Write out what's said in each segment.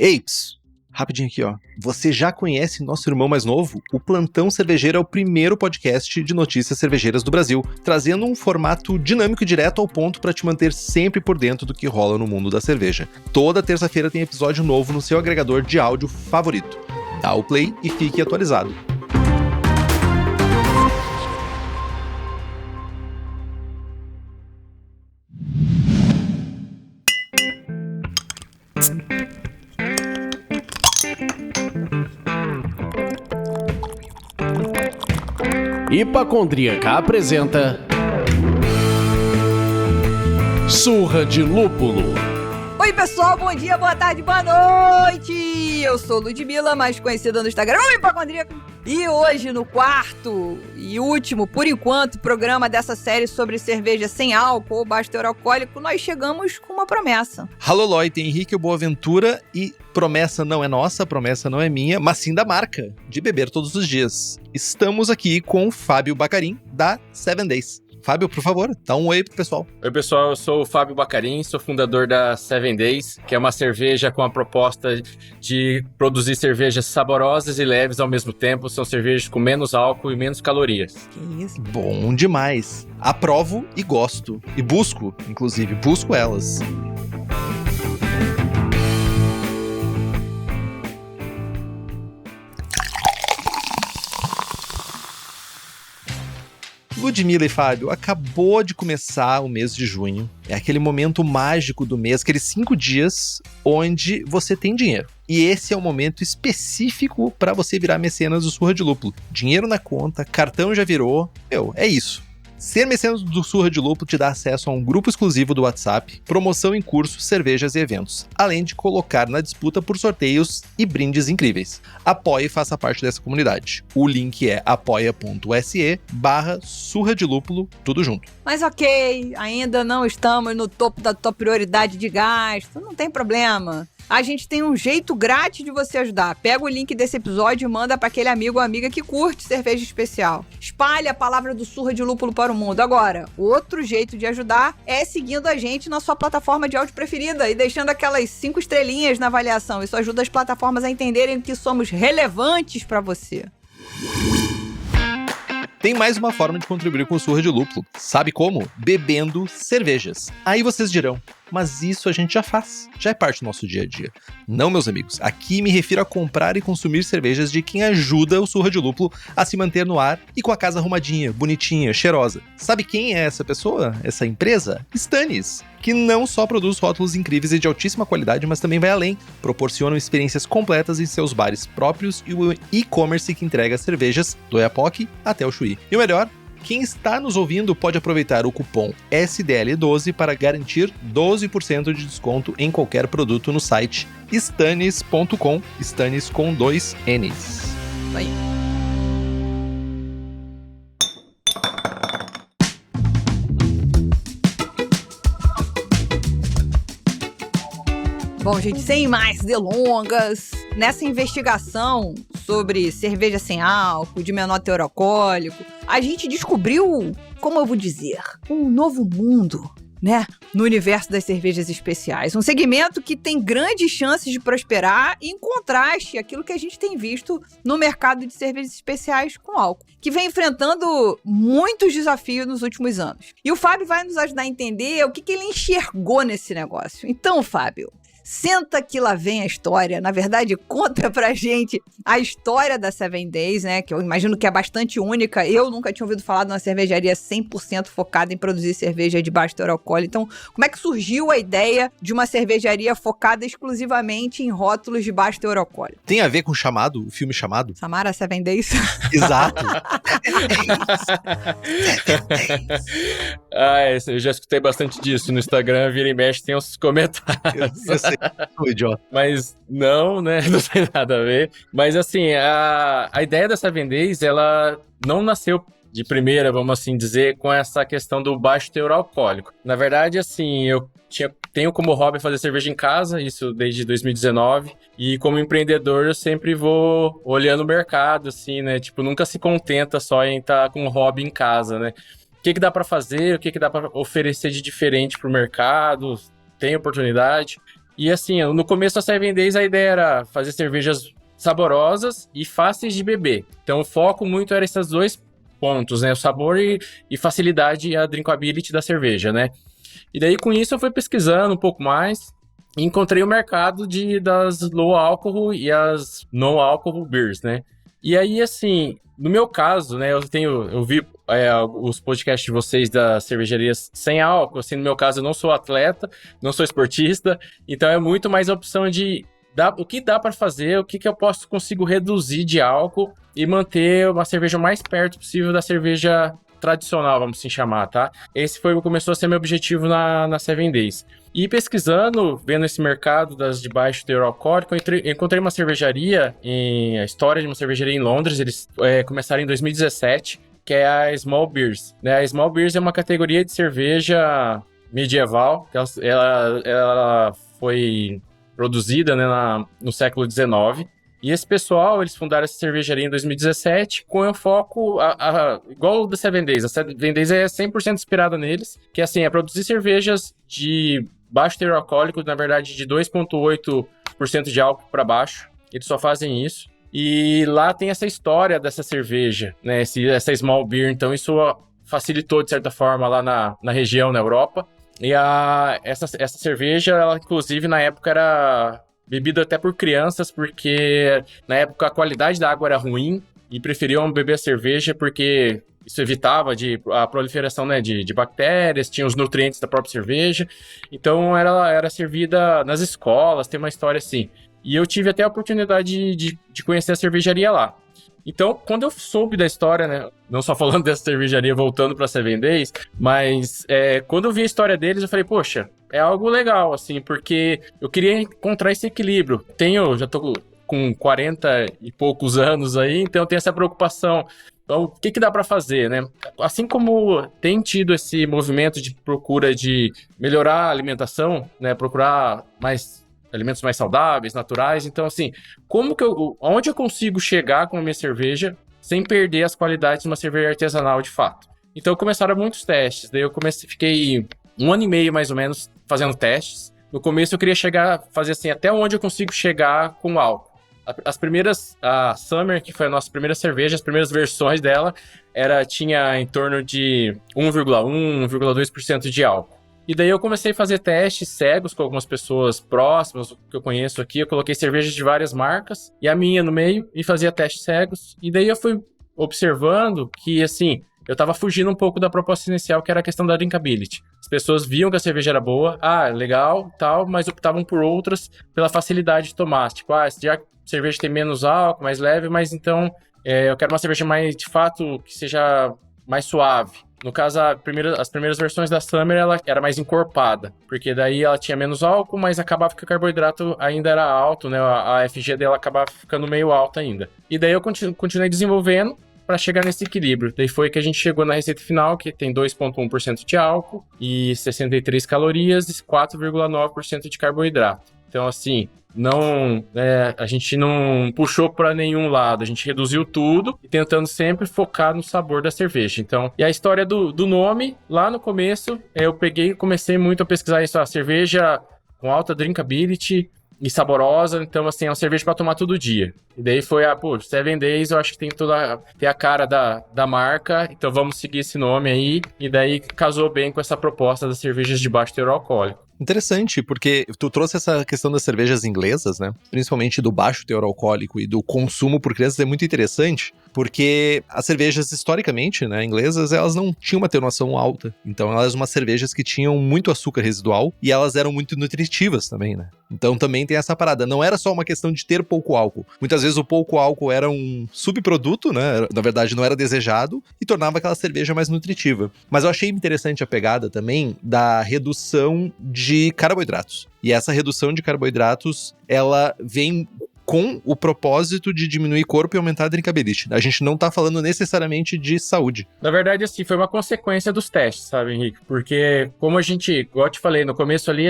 Eips, rapidinho aqui, ó. Você já conhece nosso irmão mais novo? O Plantão Cervejeiro é o primeiro podcast de notícias cervejeiras do Brasil, trazendo um formato dinâmico e direto ao ponto para te manter sempre por dentro do que rola no mundo da cerveja. Toda terça-feira tem episódio novo no seu agregador de áudio favorito. Dá o play e fique atualizado. Hipacondríaca apresenta Surra de Lúpulo. Oi pessoal, bom dia, boa tarde, boa noite! Eu sou Ludmilla, mais conhecida no Instagram, Hipacondríaca. E hoje, no quarto e último, por enquanto, programa dessa série sobre cerveja sem álcool ou baixo teor alcoólico, nós chegamos com uma promessa. Alô, Loi, tem Henrique Boaventura e promessa não é nossa, promessa não é minha, mas sim da marca, de beber todos os dias. Estamos aqui com o Fábio Bacarin, da 7 Days. Fábio, por favor, dá um oi pro pessoal. Oi, pessoal, eu sou o Fábio Bacarin, sou fundador da 7 Days, que é uma cerveja com a proposta de produzir cervejas saborosas e leves ao mesmo tempo. São cervejas com menos álcool e menos calorias. Que isso? Bom demais. Aprovo e gosto. E busco, inclusive, busco elas. Ludmilla e Fábio, acabou de começar o mês de junho. É aquele momento mágico do mês, aqueles 5 dias onde você tem dinheiro. E esse é o momento específico para você virar mecenas do Surra de Lúpulo. Dinheiro na conta, cartão já virou. É isso. Ser mecenas do Surra de Lúpulo te dá acesso a um grupo exclusivo do WhatsApp, promoção em cursos, cervejas e eventos, além de colocar na disputa por sorteios e brindes incríveis. Apoie e faça parte dessa comunidade. O link é apoia.se/Surra de Lúpulo, tudo junto. Mas ok, ainda não estamos no topo da tua prioridade de gasto, não tem problema. A gente tem um jeito grátis de você ajudar. Pega o link desse episódio e manda para aquele amigo ou amiga que curte cerveja especial. Espalhe a palavra do Surra de Lúpulo para o mundo. Agora, outro jeito de ajudar é seguindo a gente na sua plataforma de áudio preferida e deixando aquelas 5 estrelinhas na avaliação. Isso ajuda as plataformas a entenderem que somos relevantes para você. Tem mais uma forma de contribuir com o Surra de Lúpulo. Sabe como? Bebendo cervejas. Aí vocês dirão, mas isso a gente já faz, já é parte do nosso dia a dia. Não, meus amigos, aqui me refiro a comprar e consumir cervejas de quem ajuda o Surra de Lúpulo a se manter no ar e com a casa arrumadinha, bonitinha, cheirosa. Sabe quem é essa pessoa? Essa empresa? Stannis, que não só produz rótulos incríveis e de altíssima qualidade, mas também vai além. Proporcionam experiências completas em seus bares próprios e o e-commerce que entrega cervejas do Oiapoque até o Chuí. E o melhor, quem está nos ouvindo pode aproveitar o cupom SDL12 para garantir 12% de desconto em qualquer produto no site stannis.com, Stannis com 2 N's. Aí. Bom, gente, sem mais delongas, nessa investigação sobre cerveja sem álcool, de menor teor alcoólico, a gente descobriu, como eu vou dizer, um novo mundo, né? No universo das cervejas especiais. Um segmento que tem grandes chances de prosperar em contraste àquilo que a gente tem visto no mercado de cervejas especiais com álcool, que vem enfrentando muitos desafios nos últimos anos. E o Fábio vai nos ajudar a entender o que ele enxergou nesse negócio. Então, Fábio, senta que lá vem a história. Na verdade, conta pra gente a história da 7 Days, né? Que eu imagino que é bastante única. Eu nunca tinha ouvido falar de uma cervejaria 100% focada em produzir cerveja de baixo teor alcoólico. Então, como é que surgiu a ideia de uma cervejaria focada exclusivamente em rótulos de baixo teor alcoólico? Tem a ver com o Chamado, o filme Chamado? Samara 7 Days? Exato. Eu já escutei bastante disso no Instagram, vira e mexe, tem uns comentários. Eu sei, sou idiota. Mas não, né? Não tem nada a ver. Mas assim, a ideia da 7 Days, ela não nasceu de primeira, vamos assim dizer, com essa questão do baixo teor alcoólico. Na verdade, assim, eu tenho como hobby fazer cerveja em casa, isso desde 2019, e como empreendedor eu sempre vou olhando o mercado, assim, né? Tipo, nunca se contenta só em estar com um hobby em casa, né? O que dá para fazer, o que dá para oferecer de diferente pro mercado, tem oportunidade. E assim, no começo da 7 Days a ideia era fazer cervejas saborosas e fáceis de beber. Então o foco muito era esses dois pontos, né? O sabor e facilidade e a drinkability da cerveja, né? E daí com isso eu fui pesquisando um pouco mais e encontrei o mercado das low alcohol e as no alcohol beers, né? E aí, assim, no meu caso, né, eu vi os podcasts de vocês das cervejarias sem álcool, assim, no meu caso eu não sou atleta, não sou esportista, então é muito mais a opção de o que dá para fazer, o que eu consigo reduzir de álcool e manter uma cerveja o mais perto possível da cerveja tradicional, vamos assim chamar, tá? Esse começou a ser meu objetivo na 7 Days. E pesquisando, vendo esse mercado das de baixo teor alcoólico, eu encontrei uma cervejaria, a história de uma cervejaria em Londres, eles começaram em 2017, que é a Small Beers. Né? A Small Beers é uma categoria de cerveja medieval, ela foi produzida, né, no século XIX. E esse pessoal, eles fundaram essa cervejaria em 2017 com o foco, igual o da 7 Days. A 7 Days é 100% inspirada neles, que assim, é produzir cervejas de baixo teor alcoólico, na verdade de 2,8% de álcool para baixo. Eles só fazem isso. E lá tem essa história dessa cerveja, né, essa small beer, então isso facilitou de certa forma lá na região, na Europa. E essa cerveja, ela inclusive na época era bebida até por crianças, porque na época a qualidade da água era ruim e preferiam beber a cerveja porque isso evitava a proliferação, né, de bactérias, tinha os nutrientes da própria cerveja. Então era servida nas escolas, tem uma história assim. E eu tive até a oportunidade de conhecer a cervejaria lá. Então, quando eu soube da história, né, não só falando dessa cervejaria, voltando para 7 Days, mas quando eu vi a história deles, eu falei, poxa, é algo legal, assim, porque eu queria encontrar esse equilíbrio. Já tô com 40 e poucos anos aí, então eu tenho essa preocupação. Então, o que dá para fazer, né? Assim como tem tido esse movimento de procura de melhorar a alimentação, né, procurar alimentos mais saudáveis, naturais. Então, assim, onde eu consigo chegar com a minha cerveja sem perder as qualidades de uma cerveja artesanal de fato? Então, começaram muitos testes. Daí eu fiquei 1 ano e meio, mais ou menos, fazendo testes. No começo eu queria fazer assim, até onde eu consigo chegar com o álcool. A Summer, que foi a nossa primeira cerveja, as primeiras versões dela, tinha em torno de 1,1%, 1,2% de álcool. E daí eu comecei a fazer testes cegos com algumas pessoas próximas que eu conheço aqui. Eu coloquei cervejas de várias marcas e a minha no meio e fazia testes cegos. E daí eu fui observando que, assim, eu tava fugindo um pouco da proposta inicial, que era a questão da drinkability. As pessoas viam que a cerveja era boa, legal, tal, mas optavam por outras pela facilidade de tomar. Tipo, já a cerveja tem menos álcool, mais leve, mas então eu quero uma cerveja mais, de fato, que seja mais suave. No caso, as primeiras versões da Summer, ela era mais encorpada, porque daí ela tinha menos álcool, mas acabava que o carboidrato ainda era alto, né? A FG dela acabava ficando meio alta ainda. E daí eu continuei desenvolvendo para chegar nesse equilíbrio. Daí foi que a gente chegou na receita final, que tem 2,1% de álcool e 63 calorias e 4,9% de carboidrato. Então, assim, a gente não puxou para nenhum lado, a gente reduziu tudo, tentando sempre focar no sabor da cerveja. Então, e a história do nome, lá no começo, comecei muito a pesquisar isso, a cerveja com alta drinkability e saborosa, então, assim, é uma cerveja para tomar todo dia. E daí foi 7 Days, eu acho que tem a cara da marca, então vamos seguir esse nome aí, e daí casou bem com essa proposta das cervejas de baixo teor alcoólico. Interessante, porque tu trouxe essa questão das cervejas inglesas, né? Principalmente do baixo teor alcoólico e do consumo por crianças, é muito interessante, porque as cervejas, historicamente, né, inglesas, elas não tinham uma atenuação alta. Então, elas eram umas cervejas que tinham muito açúcar residual e elas eram muito nutritivas também, né? Então, também tem essa parada. Não era só uma questão de ter pouco álcool. Muitas vezes o pouco álcool era um subproduto, né? Na verdade, não era desejado e tornava aquela cerveja mais nutritiva. Mas eu achei interessante a pegada também da redução de carboidratos. E essa redução de carboidratos, ela vem com o propósito de diminuir corpo e aumentar a drinkability. A gente não tá falando necessariamente de saúde. Na verdade, assim, foi uma consequência dos testes, sabe, Henrique? Porque, como igual eu te falei, no começo ali,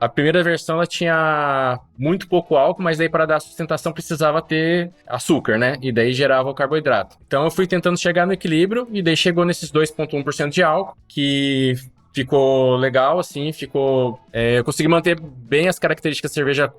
a primeira versão, ela tinha muito pouco álcool, mas daí para dar sustentação precisava ter açúcar, né? E daí gerava o carboidrato. Então eu fui tentando chegar no equilíbrio, e daí chegou nesses 2,1% de álcool, que ficou legal, assim, eu consegui manter bem as características da cerveja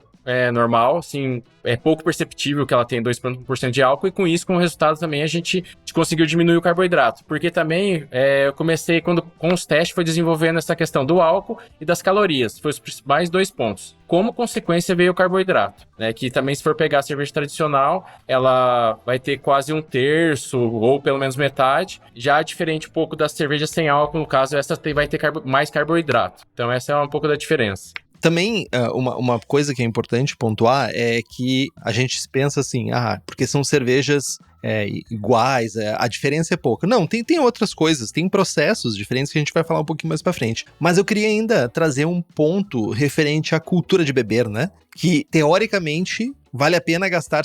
normal, assim, é pouco perceptível que ela tem 2% de álcool, e com isso, com o resultado também, a gente conseguiu diminuir o carboidrato, porque também eu comecei, com os testes, foi desenvolvendo essa questão do álcool e das calorias, foi os principais 2 pontos. Como consequência veio o carboidrato, né, que também, se for pegar a cerveja tradicional, ela vai ter quase 1/3, ou pelo menos metade, já diferente um pouco da cerveja sem álcool, no caso, essa vai ter mais carboidrato, então essa é um pouco da diferença. Também, uma coisa que é importante pontuar é que a gente pensa assim, porque são cervejas iguais, a diferença é pouca. Não, tem outras coisas, tem processos diferentes que a gente vai falar um pouquinho mais pra frente. Mas eu queria ainda trazer um ponto referente à cultura de beber, né? Que, teoricamente, vale a pena gastar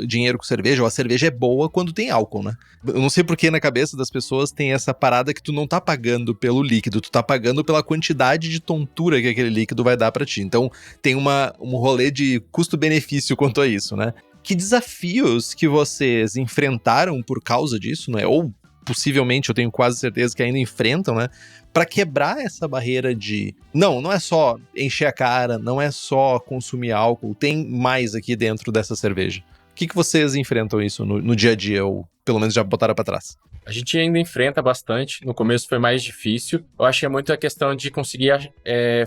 dinheiro com cerveja, ou a cerveja é boa quando tem álcool, né? Eu não sei por que na cabeça das pessoas tem essa parada que tu não tá pagando pelo líquido, tu tá pagando pela quantidade de tontura que aquele líquido vai dar pra ti. Então, tem um rolê de custo-benefício quanto a isso, né? Que desafios que vocês enfrentaram por causa disso, né? Ou possivelmente, eu tenho quase certeza que ainda enfrentam, né? Para quebrar essa barreira de... Não é só encher a cara, não é só consumir álcool, tem mais aqui dentro dessa cerveja. O que vocês enfrentam isso no dia a dia, ou pelo menos já botaram para trás? A gente ainda enfrenta bastante, no começo foi mais difícil. Eu acho que é muito a questão de conseguir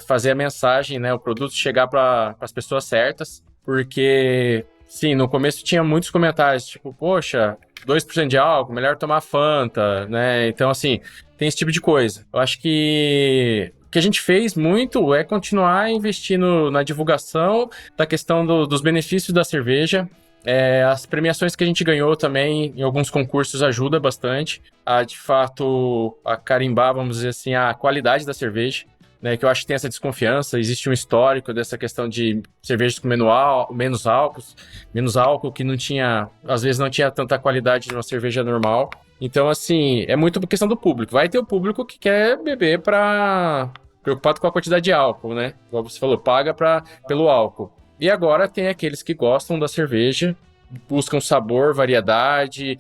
fazer a mensagem, né? O produto chegar para as pessoas certas, porque... Sim, no começo tinha muitos comentários, tipo, poxa, 2% de álcool, melhor tomar Fanta, né? Então, assim, tem esse tipo de coisa. Eu acho que o que a gente fez muito é continuar investindo na divulgação da questão dos benefícios da cerveja. As premiações que a gente ganhou também em alguns concursos ajuda bastante de fato, a carimbar, vamos dizer assim, a qualidade da cerveja. Né, que eu acho que tem essa desconfiança, existe um histórico dessa questão de cervejas com menos álcool, que às vezes não tinha tanta qualidade de uma cerveja normal. Então, assim, é muito questão do público. Vai ter o público que quer beber preocupado com a quantidade de álcool, né? Como você falou, paga pelo álcool. E agora tem aqueles que gostam da cerveja, buscam sabor, variedade,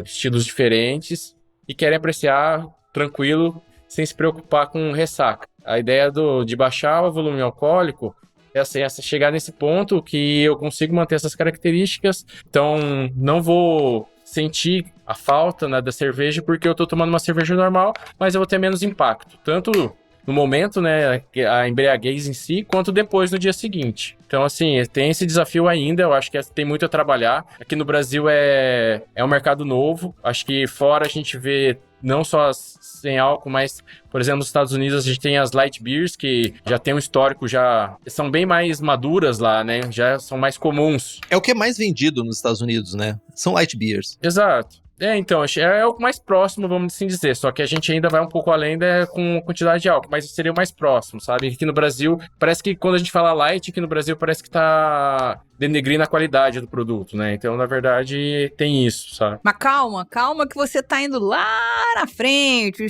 estilos diferentes e querem apreciar tranquilo, sem se preocupar com ressaca. A ideia de baixar o volume alcoólico é assim, chegar nesse ponto que eu consigo manter essas características, então não vou sentir a falta, né, da cerveja porque eu tô tomando uma cerveja normal, mas eu vou ter menos impacto, tanto no momento, né, a embriaguez em si, quanto depois no dia seguinte. Então, assim, tem esse desafio ainda, eu acho que tem muito a trabalhar. Aqui no Brasil é um mercado novo, acho que fora a gente vê não só as sem álcool, mas, por exemplo, nos Estados Unidos a gente tem as light beers, que já tem um histórico, já são bem mais maduras lá, né? Já são mais comuns. É o que é mais vendido nos Estados Unidos, né? São light beers. Exato. Então, é o mais próximo, vamos assim dizer, só que a gente ainda vai um pouco além com quantidade de álcool, mas seria o mais próximo, sabe? Aqui no Brasil, parece que quando a gente fala light, aqui no Brasil parece que tá denegrindo a qualidade do produto, né? Então, na verdade, tem isso, sabe? Mas calma que você tá indo lá na frente,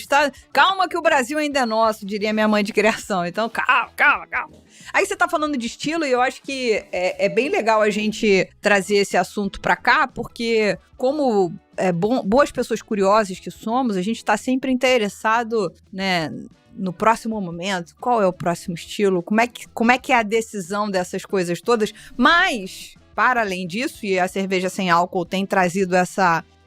calma que o Brasil ainda é nosso, diria minha mãe de criação, então calma. Aí você tá falando de estilo e eu acho que é bem legal a gente trazer esse assunto pra cá, porque como boas pessoas curiosas que somos, a gente tá sempre interessado, né, no próximo momento, qual é o próximo estilo, como é que é a decisão dessas coisas todas, mas, para além disso, e a cerveja sem álcool tem trazido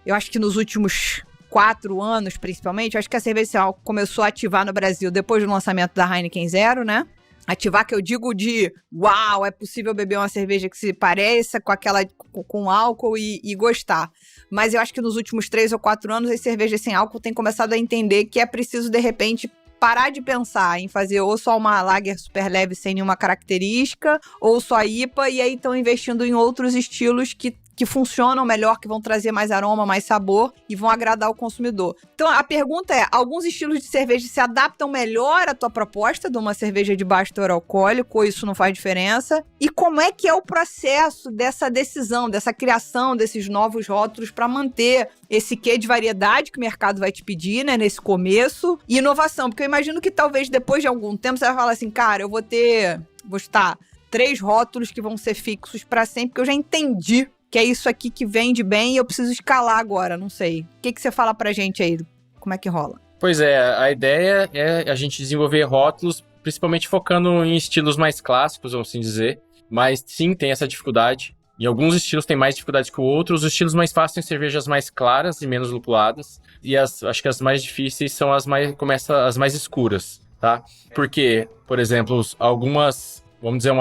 eu acho que nos últimos 4 anos, principalmente, eu acho que a cerveja sem álcool começou a ativar no Brasil depois do lançamento da Heineken Zero, né? Ativar que eu digo de, uau, é possível beber uma cerveja que se pareça com álcool e gostar. Mas eu acho que nos últimos 3 ou 4 anos as cervejas sem álcool têm começado a entender que é preciso, de repente, parar de pensar em fazer ou só uma lager super leve sem nenhuma característica, ou só IPA, e aí estão investindo em outros estilos que funcionam melhor, que vão trazer mais aroma, mais sabor e vão agradar o consumidor. Então a pergunta é, alguns estilos de cerveja se adaptam melhor à tua proposta de uma cerveja de baixo teor alcoólico, ou isso não faz diferença? E como é que é o processo dessa decisão, dessa criação desses novos rótulos para manter esse quê de variedade que o mercado vai te pedir, né, nesse começo, e inovação? Porque eu imagino que talvez depois de algum tempo você vai falar assim, cara, eu vou estar 3 rótulos que vão ser fixos para sempre, porque eu já entendi que é isso aqui que vende bem e eu preciso escalar agora, não sei. O que você fala pra gente aí? Como é que rola? Pois é, a ideia é a gente desenvolver rótulos, principalmente focando em estilos mais clássicos, vamos assim dizer. Mas sim, tem essa dificuldade. Em alguns estilos tem mais dificuldade que outros. Os estilos mais fáceis têm cervejas mais claras e menos lupuladas. E acho que as mais difíceis são as mais escuras, tá? Porque, por exemplo, algumas... Vamos dizer,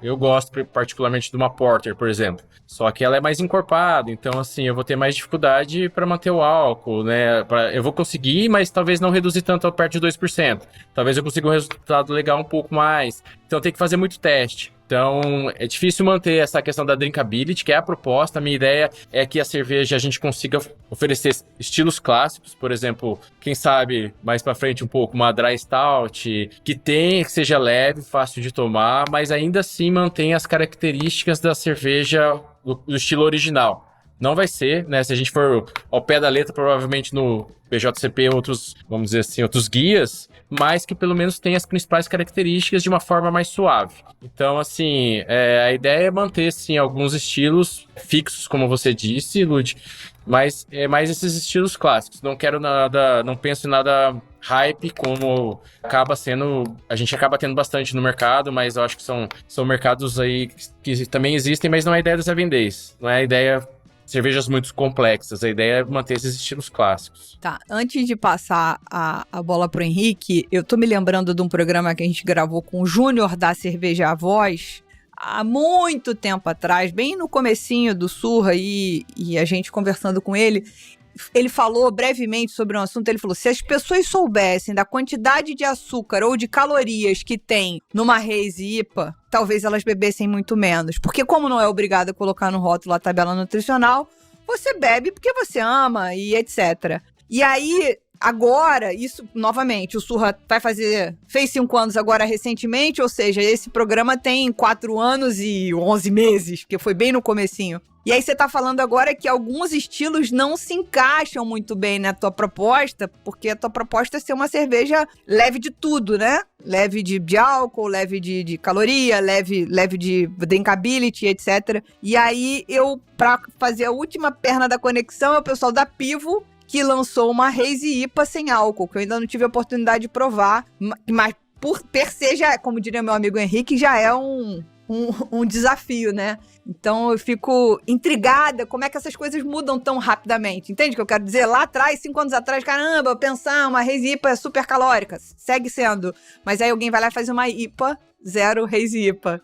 eu gosto particularmente de uma Porter, por exemplo. Só que ela é mais encorpada, então assim, eu vou ter mais dificuldade para manter o álcool, né? Eu vou conseguir, mas talvez não reduzir tanto perto de 2%. Talvez eu consiga um resultado legal um pouco mais. Então tem que fazer muito teste. Então, é difícil manter essa questão da drinkability, que é a proposta. A minha ideia é que a cerveja a gente consiga oferecer estilos clássicos, por exemplo, quem sabe mais pra frente um pouco uma dry stout, que seja leve, fácil de tomar, mas ainda assim mantém as características da cerveja do estilo original. Não vai ser, né? Se a gente for ao pé da letra, provavelmente no BJCP, vamos dizer assim, outros guias, mas que pelo menos tem as principais características de uma forma mais suave. Então, assim, a ideia é manter, sim, alguns estilos fixos, como você disse, Lud, mas é mais esses estilos clássicos. Não penso em nada hype, como a gente acaba tendo bastante no mercado, mas eu acho que são mercados aí que também existem, mas não é a ideia das Avendês, não é a ideia cervejas muito complexas. A ideia é manter esses estilos clássicos. Tá, antes de passar a bola pro Henrique, eu tô me lembrando de um programa que a gente gravou com o Júnior da Cerveja A Voz, há muito tempo atrás, bem no comecinho do Surra, e a gente conversando com ele. Ele falou brevemente sobre um assunto, ele falou, se as pessoas soubessem da quantidade de açúcar ou de calorias que tem numa Hazy IPA, talvez elas bebessem muito menos. Porque como não é obrigado a colocar no rótulo a tabela nutricional, você bebe porque você ama e etc. E aí, agora, isso, novamente, o Surra fez 5 anos agora recentemente, ou seja, esse programa tem 4 anos e 11 meses, porque foi bem no comecinho. E aí você tá falando agora que alguns estilos não se encaixam muito bem na tua proposta, porque a tua proposta é ser uma cerveja leve de tudo, né? Leve de álcool, leve de caloria, leve de drinkability, etc. E aí pra fazer a última perna da conexão, é o pessoal da Pivo, que lançou uma Hazy IPA sem álcool, que eu ainda não tive a oportunidade de provar, mas por per se, como diria meu amigo Henrique, já é um desafio, né? Então eu fico intrigada como é que essas coisas mudam tão rapidamente. Entende o que eu quero dizer? Lá atrás, 5 anos atrás, caramba, pensar uma Hazy IPA super calórica. Segue sendo. Mas aí alguém vai lá e faz uma IPA, 0 Hazy IPA.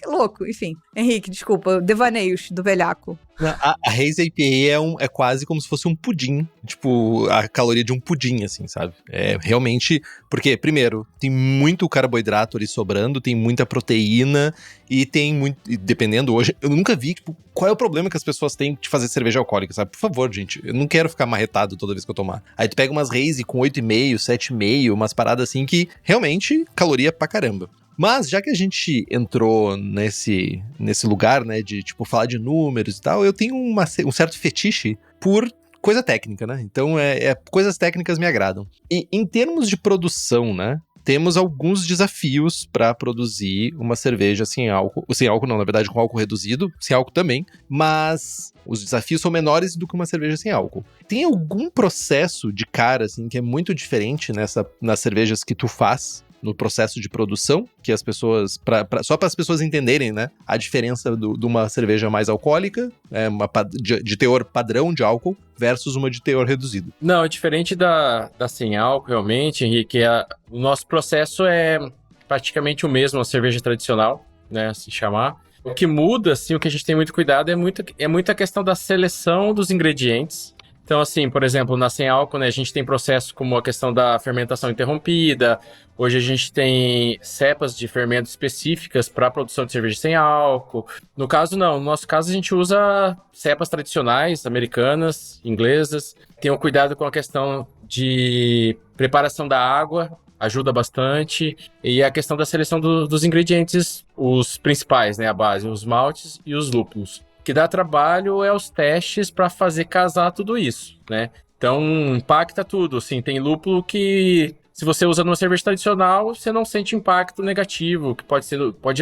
Que louco, enfim. Henrique, desculpa, devaneios do velhaco. A Hazy IPA é quase como se fosse um pudim, tipo, a caloria de um pudim, assim, sabe? É realmente, porque, primeiro, tem muito carboidrato ali sobrando, tem muita proteína e tem muito, dependendo hoje, eu nunca vi, tipo, qual é o problema que as pessoas têm de fazer cerveja alcoólica, sabe? Por favor, gente, eu não quero ficar marretado toda vez que eu tomar. Aí tu pega umas Hazy com 8,5, 7,5, umas paradas assim que, realmente, caloria pra caramba. Mas, já que a gente entrou nesse lugar, né, de, tipo, falar de números e tal, eu tenho um certo fetiche por coisa técnica, né? Então, coisas técnicas me agradam. E, em termos de produção, né, temos alguns desafios para produzir uma cerveja sem álcool. Sem álcool não, na verdade, com álcool reduzido, sem álcool também, mas os desafios são menores do que uma cerveja sem álcool. Tem algum processo de cara, assim, que é muito diferente nas cervejas que tu faz? No processo de produção, que as pessoas, só para as pessoas entenderem, né, a diferença de uma cerveja mais alcoólica, de teor padrão de álcool, versus uma de teor reduzido. Não, é diferente da sem álcool, realmente, Henrique. O nosso processo é praticamente o mesmo, a cerveja tradicional, né, se chamar. O que muda, assim, o que a gente tem muito cuidado é muito a questão da seleção dos ingredientes. Então, assim, por exemplo, na sem álcool, né, a gente tem processos como a questão da fermentação interrompida. Hoje a gente tem cepas de fermento específicas para a produção de cerveja sem álcool. No caso, não. No nosso caso, a gente usa cepas tradicionais, americanas, inglesas. Tem um cuidado com a questão de preparação da água, ajuda bastante. E a questão da seleção dos ingredientes, os principais, né, a base, os maltes e os lúpulos. O que dá trabalho é os testes para fazer casar tudo isso, né? Então, impacta tudo, assim, tem lúpulo que Se você usa numa cerveja tradicional, você não sente impacto negativo, que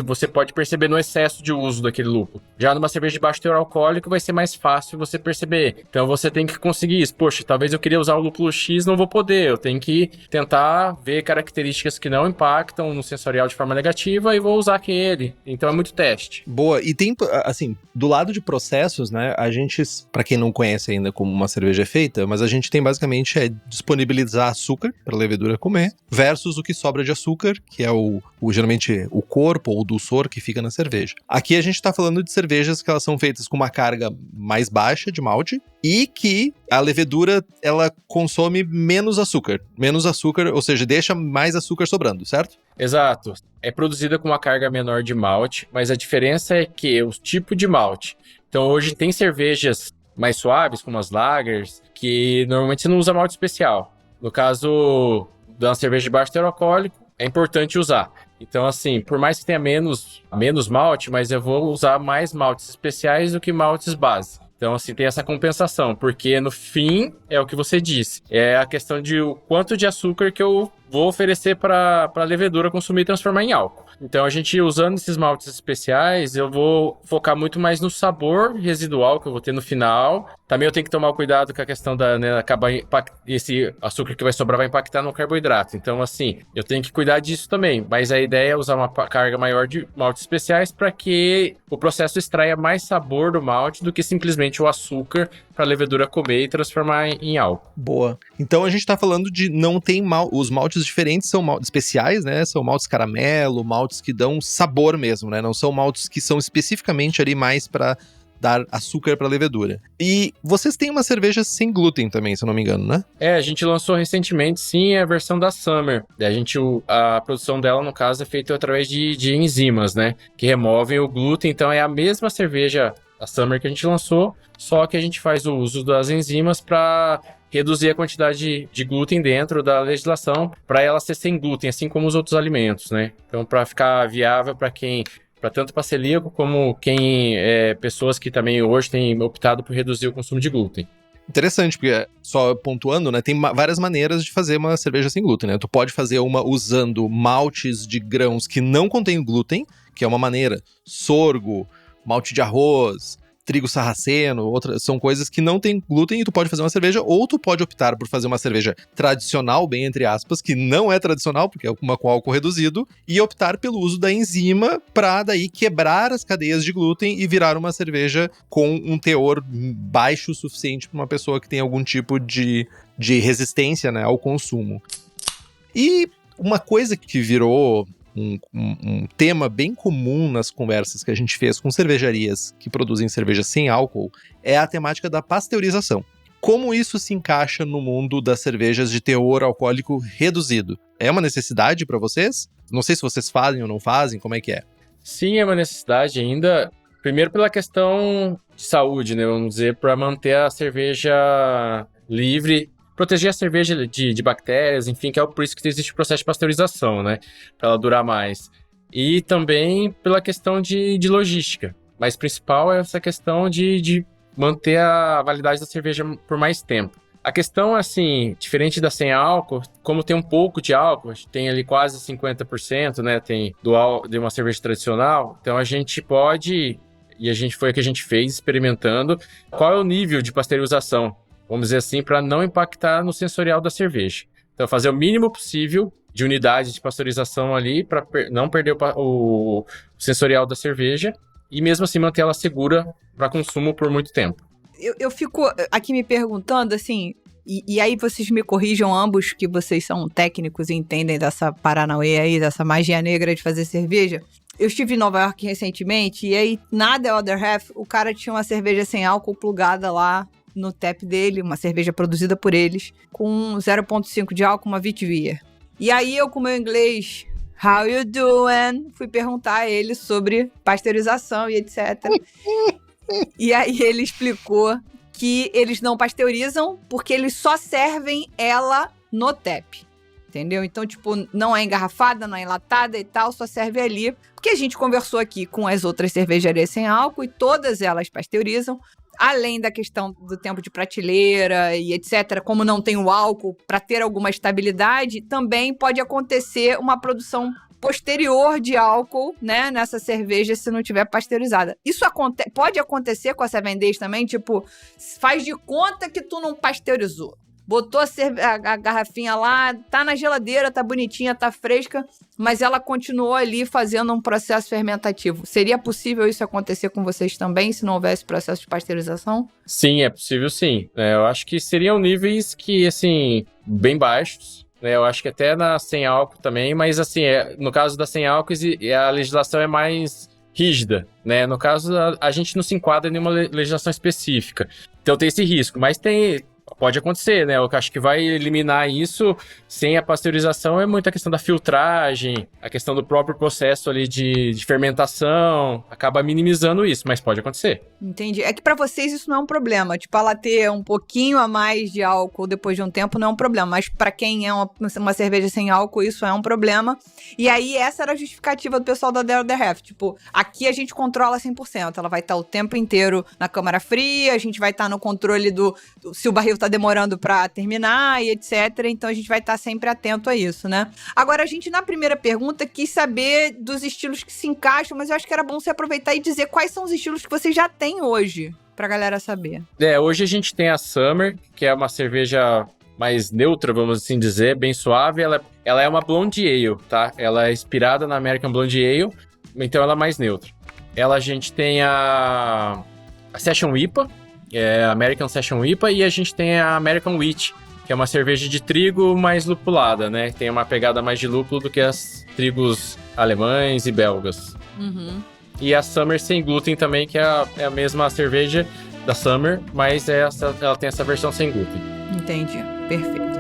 você pode perceber no excesso de uso daquele lúpulo. Já numa cerveja de baixo teor alcoólico, vai ser mais fácil você perceber. Então você tem que conseguir isso. Poxa, talvez eu queria usar o lúpulo X, não vou poder. Eu tenho que tentar ver características que não impactam no sensorial de forma negativa e vou usar aquele. Então é muito teste. Boa. E tem, assim, do lado de processos, né, a gente, pra quem não conhece ainda como uma cerveja é feita, mas a gente tem basicamente disponibilizar açúcar pra levedura comer, versus o que sobra de açúcar, que é geralmente o corpo ou o dulçor que fica na cerveja. Aqui a gente tá falando de cervejas que elas são feitas com uma carga mais baixa de malte e que a levedura, ela consome menos açúcar, ou seja, deixa mais açúcar sobrando, certo? Exato. É produzida com uma carga menor de malte, mas a diferença é que o tipo de malte. Então hoje tem cervejas mais suaves, como as lagers, que normalmente você não usa malte especial. No caso da cerveja de baixo teor alcoólico, é importante usar. Então, assim, por mais que tenha menos malte, mas eu vou usar mais maltes especiais do que maltes base. Então, assim, tem essa compensação, porque no fim, é o que você disse, é a questão de o quanto de açúcar que eu vou oferecer para a levedura consumir e transformar em álcool. Então, a gente usando esses maltes especiais, eu vou focar muito mais no sabor residual que eu vou ter no final. Também eu tenho que tomar cuidado com a questão da, né, esse açúcar que vai sobrar vai impactar no carboidrato. Então, assim, eu tenho que cuidar disso também. Mas a ideia é usar uma carga maior de maltes especiais para que o processo extraia mais sabor do malte do que simplesmente o açúcar para a levedura comer e transformar em álcool. Boa. Então a gente tá falando de não tem os maltes diferentes são maltes especiais, né? São maltes caramelo, maltes que dão sabor mesmo, né? Não são maltes que são especificamente ali mais para dar açúcar para levedura. E vocês têm uma cerveja sem glúten também, se eu não me engano, né? A gente lançou recentemente, sim, a versão da Summer. A produção dela, no caso, é feita através de enzimas, né? Que removem o glúten. Então é a mesma cerveja, a Summer, que a gente lançou, só que a gente faz o uso das enzimas para reduzir a quantidade de glúten dentro da legislação, para ela ser sem glúten, assim como os outros alimentos, né? Então, para ficar viável para tanto para celíaco como pessoas que também hoje têm optado por reduzir o consumo de glúten. Interessante, porque só pontuando, né, tem várias maneiras de fazer uma cerveja sem glúten, né? Tu pode fazer uma usando maltes de grãos que não contêm glúten, que é uma maneira, sorgo, malte de arroz, trigo sarraceno, são coisas que não tem glúten e tu pode fazer uma cerveja, ou tu pode optar por fazer uma cerveja tradicional, bem entre aspas, que não é tradicional, porque é uma com álcool reduzido, e optar pelo uso da enzima pra daí quebrar as cadeias de glúten e virar uma cerveja com um teor baixo o suficiente para uma pessoa que tem algum tipo de resistência, né, ao consumo. E uma coisa que virou um tema bem comum nas conversas que a gente fez com cervejarias que produzem cerveja sem álcool é a temática da pasteurização. Como isso se encaixa no mundo das cervejas de teor alcoólico reduzido? É uma necessidade para vocês? Não sei se vocês fazem ou não fazem, como é que é? Sim, é uma necessidade ainda. Primeiro pela questão de saúde, né? Vamos dizer, para manter a cerveja livre, proteger a cerveja de bactérias, enfim, que é por isso que existe o processo de pasteurização, né? Para ela durar mais. E também pela questão de logística. Mas principal é essa questão de manter a validade da cerveja por mais tempo. A questão, assim, diferente da sem álcool, como tem um pouco de álcool, tem ali quase 50%, né? Tem de uma cerveja tradicional, então a gente pode, foi o que a gente fez experimentando, qual é o nível de pasteurização, vamos dizer assim, para não impactar no sensorial da cerveja. Então, fazer o mínimo possível de unidade de pasteurização ali para não perder o sensorial da cerveja e mesmo assim manter ela segura para consumo por muito tempo. Eu fico aqui me perguntando, assim, e aí vocês me corrijam ambos, que vocês são técnicos e entendem dessa paranauê aí, dessa magia negra de fazer cerveja. Eu estive em Nova York recentemente e aí, na The Other Half, o cara tinha uma cerveja sem álcool plugada lá no tap dele, uma cerveja produzida por eles, com 0,5 de álcool, uma Witbier. E aí eu, com meu inglês, how you doing? Fui perguntar a ele sobre pasteurização e etc. E aí ele explicou que eles não pasteurizam porque eles só servem ela no tap. Entendeu? Então, tipo, não é engarrafada, não é enlatada e tal, só serve ali. Porque a gente conversou aqui com as outras cervejarias sem álcool e todas elas pasteurizam. além da questão do tempo de prateleira e etc., como não tem o álcool, para ter alguma estabilidade, também pode acontecer uma produção posterior de álcool, né, nessa cerveja se não tiver pasteurizada. Isso pode acontecer com a Seven Days também, tipo, faz de conta que tu não pasteurizou. Botou a garrafinha lá, tá na geladeira, tá bonitinha, tá fresca, mas ela continuou ali fazendo um processo fermentativo. Seria possível isso acontecer com vocês também, se não houvesse processo de pasteurização? Sim, é possível sim. Eu acho que seriam níveis que, assim, bem baixos. Eu acho que até na sem álcool também, mas assim, no caso da sem álcool, a legislação é mais rígida, né? No caso, a gente não se enquadra em nenhuma legislação específica. Então tem esse risco, mas pode acontecer, né? Eu acho que vai eliminar isso sem a pasteurização é muita questão da filtragem, a questão do próprio processo ali de fermentação, acaba minimizando isso, mas pode acontecer. Entendi. É que pra vocês isso não é um problema. Tipo, ela ter um pouquinho a mais de álcool depois de um tempo não é um problema. Mas pra quem é uma cerveja sem álcool, isso é um problema. E aí, essa era a justificativa do pessoal da The Other Half. Tipo, aqui a gente controla 100%. Ela vai estar o tempo inteiro na câmara fria, a gente vai estar no controle se o barril tá demorando pra terminar e etc. Então, a gente vai estar sempre atento a isso, né? Agora, a gente, na primeira pergunta, quis saber dos estilos que se encaixam, mas eu acho que era bom você aproveitar e dizer quais são os estilos que você já tem hoje, pra galera saber. Hoje a gente tem a Summer, que é uma cerveja mais neutra, vamos assim dizer, bem suave. Ela é uma Blonde Ale, tá? Ela é inspirada na American Blonde Ale, então ela é mais neutra. A gente tem a Session IPA, a American Session IPA, e a gente tem a American Wheat, que é uma cerveja de trigo mais lupulada, né? Tem uma pegada mais de lúpulo do que as trigos alemães e belgas. Uhum. E a Summer sem glúten também, que é a mesma cerveja da Summer, mas ela tem essa versão sem glúten. Entendi. Perfeito.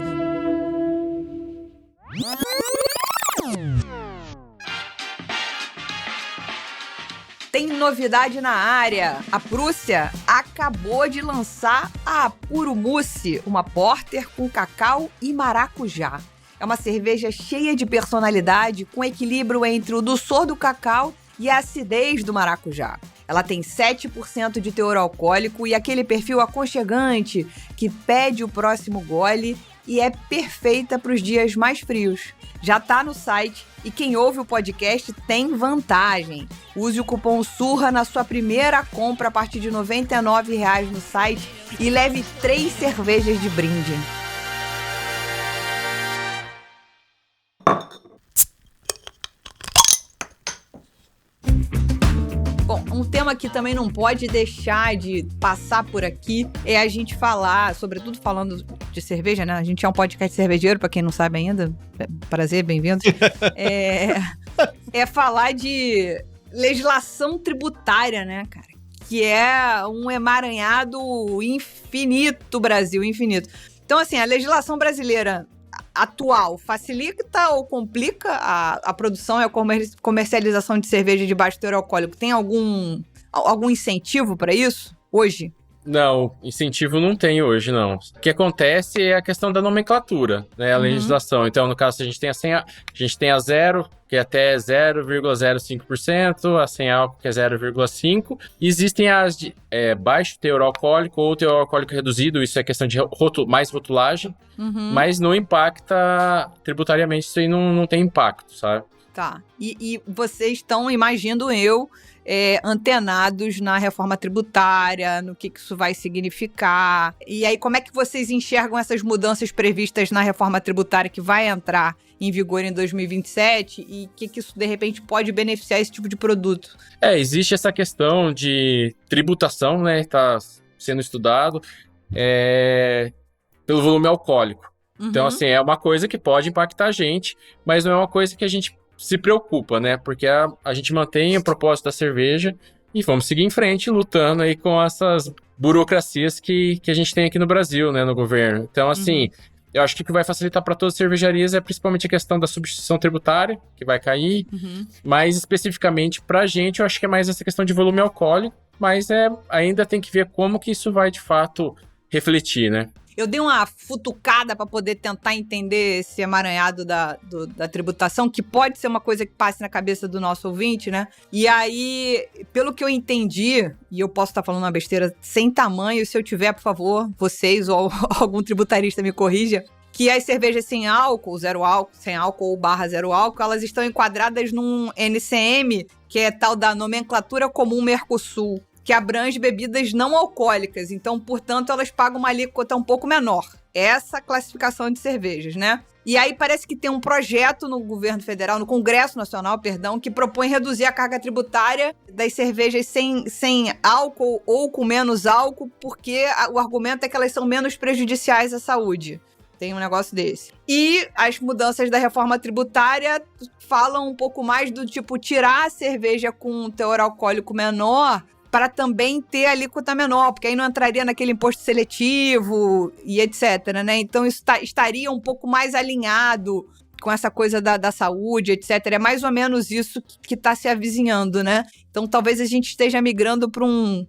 Tem novidade na área. A Prússia acabou de lançar a Puro Mousse, uma porter com cacau e maracujá. É uma cerveja cheia de personalidade, com equilíbrio entre o doçor do cacau e a acidez do maracujá. Ela tem 7% de teor alcoólico e aquele perfil aconchegante que pede o próximo gole e é perfeita para os dias mais frios. Já tá no site e quem ouve o podcast tem vantagem. Use o cupom SURRA na sua primeira compra a partir de R$ 99,00 no site e leve 3 cervejas de brinde. Bom, um tema que também não pode deixar de passar por aqui é a gente falar, sobretudo falando de cerveja, né? A gente é um podcast cervejeiro, pra quem não sabe ainda. Prazer, bem-vindos. É falar de legislação tributária, né, cara? Que é um emaranhado infinito, Brasil, infinito. Então, assim, a legislação brasileira atual facilita ou complica a produção e a comercialização de cerveja de baixo teor alcoólico? Tem algum incentivo para isso hoje? Não, incentivo não tem hoje, não. O que acontece é a questão da nomenclatura, né? A legislação. Então, no caso, a gente tem a zero, que é até 0,05%, a sem álcool, que é 0,5%. E existem as de baixo teor alcoólico ou teor alcoólico reduzido, isso é questão de mais rotulagem, mas não impacta tributariamente, isso aí não tem impacto, sabe? Tá. E vocês estão, imagino eu, antenados na reforma tributária, no que isso vai significar. E aí, como é que vocês enxergam essas mudanças previstas na reforma tributária que vai entrar em vigor em 2027 e que isso, de repente, pode beneficiar esse tipo de produto? Existe essa questão de tributação, né? Está sendo estudado pelo volume alcoólico. Então, assim, é uma coisa que pode impactar a gente, mas não é uma coisa que a gente se preocupa, né? Porque a gente mantém o propósito da cerveja e vamos seguir em frente lutando aí com essas burocracias que a gente tem aqui no Brasil, né? No governo. Então, assim, eu acho que o que vai facilitar para todas as cervejarias é principalmente a questão da substituição tributária, que vai cair. Mas, especificamente, pra gente, eu acho que é mais essa questão de volume alcoólico, mas ainda tem que ver como que isso vai, de fato, refletir, né? Eu dei uma futucada para poder tentar entender esse emaranhado da tributação, que pode ser uma coisa que passe na cabeça do nosso ouvinte, né? E aí, pelo que eu entendi, e eu posso estar falando uma besteira sem tamanho, se eu tiver, por favor, vocês ou algum tributarista me corrija, que as cervejas sem álcool, zero álcool, sem álcool ou /zero álcool, elas estão enquadradas num NCM, que é tal da Nomenclatura Comum Mercosul, que abrange bebidas não alcoólicas. Então, portanto, elas pagam uma alíquota um pouco menor. Essa classificação de cervejas, né? E aí parece que tem um projeto no governo federal, no Congresso Nacional, perdão, que propõe reduzir a carga tributária das cervejas sem álcool ou com menos álcool, porque o argumento é que elas são menos prejudiciais à saúde. Tem um negócio desse. E as mudanças da reforma tributária falam um pouco mais do tipo tirar a cerveja com um teor alcoólico menor para também ter alíquota menor, porque aí não entraria naquele imposto seletivo e etc, né? Então isso estaria um pouco mais alinhado com essa coisa da saúde, etc. É mais ou menos isso que está se avizinhando, né? Então talvez a gente esteja migrando para um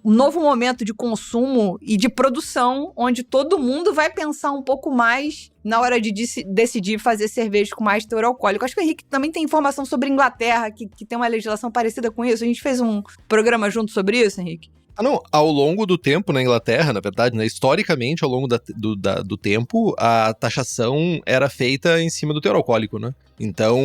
novo momento de consumo e de produção, onde todo mundo vai pensar um pouco mais na hora de decidir fazer cerveja com mais teor alcoólico. Acho que o Henrique também tem informação sobre a Inglaterra, que tem uma legislação parecida com isso. A gente fez um programa junto sobre isso, Henrique? Não, ao longo do tempo na Inglaterra, na verdade, né, historicamente, ao longo do tempo, a taxação era feita em cima do teor alcoólico, né? Então,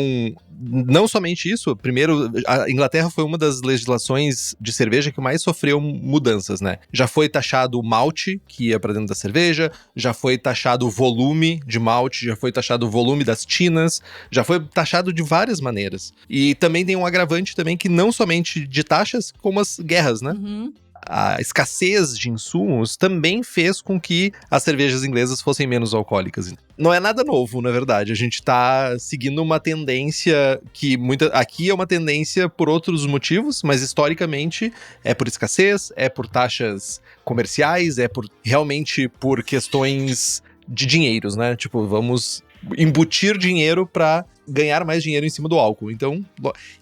não somente isso, primeiro, a Inglaterra foi uma das legislações de cerveja que mais sofreu mudanças, né? Já foi taxado o malte, que ia pra dentro da cerveja, já foi taxado o volume de malte, já foi taxado o volume das tinas, já foi taxado de várias maneiras. E também tem um agravante também que não somente de taxas, como as guerras, né? Uhum. A escassez de insumos também fez com que as cervejas inglesas fossem menos alcoólicas. Não é nada novo, na verdade. A gente tá seguindo uma tendência que aqui é uma tendência por outros motivos, mas historicamente é por escassez, é por taxas comerciais, é realmente por questões de dinheiros, né? Tipo, vamos embutir dinheiro para ganhar mais dinheiro em cima do álcool. Então,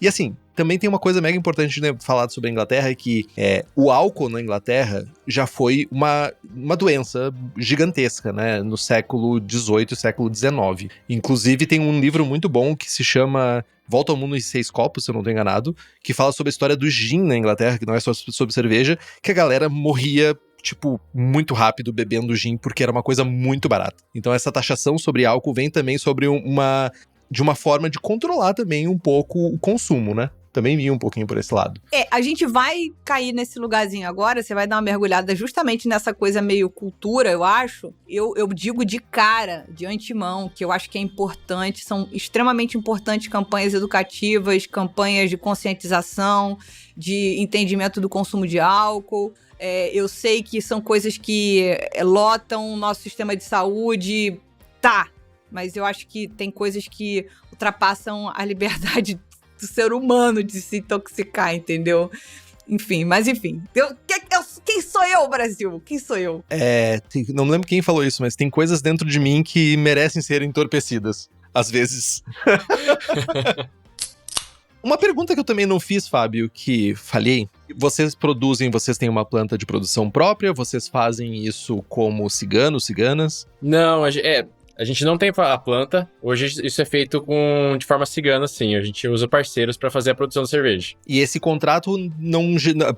e assim, também tem uma coisa mega importante, né, falar sobre a Inglaterra, é que o álcool na Inglaterra já foi uma doença gigantesca, né, no século XVIII e século XIX. Inclusive, tem um livro muito bom que se chama Volta ao Mundo em 6 Copos, se eu não tô enganado, que fala sobre a história do gin na Inglaterra, que não é só sobre cerveja, que a galera morria tipo, muito rápido bebendo gin, porque era uma coisa muito barata. Então essa taxação sobre álcool vem também sobre de uma forma de controlar também um pouco o consumo, né? Também vinha um pouquinho por esse lado. A gente vai cair nesse lugarzinho agora, você vai dar uma mergulhada justamente nessa coisa meio cultura, eu acho. Eu digo de cara, de antemão, que eu acho que é importante, são extremamente importantes campanhas educativas, campanhas de conscientização, de entendimento do consumo de álcool. Eu sei que são coisas que lotam o nosso sistema de saúde, mas eu acho que tem coisas que ultrapassam a liberdade do ser humano de se intoxicar, entendeu? Enfim. Quem sou eu, Brasil? Quem sou eu? Não lembro quem falou isso, mas tem coisas dentro de mim que merecem ser entorpecidas, às vezes. Uma pergunta que eu também não fiz, Fábio, que falhei. Vocês têm uma planta de produção própria? Vocês fazem isso como ciganas? Não, a gente não tem a planta. Hoje isso é feito de forma cigana, sim. A gente usa parceiros para fazer a produção de cerveja. E esse contrato,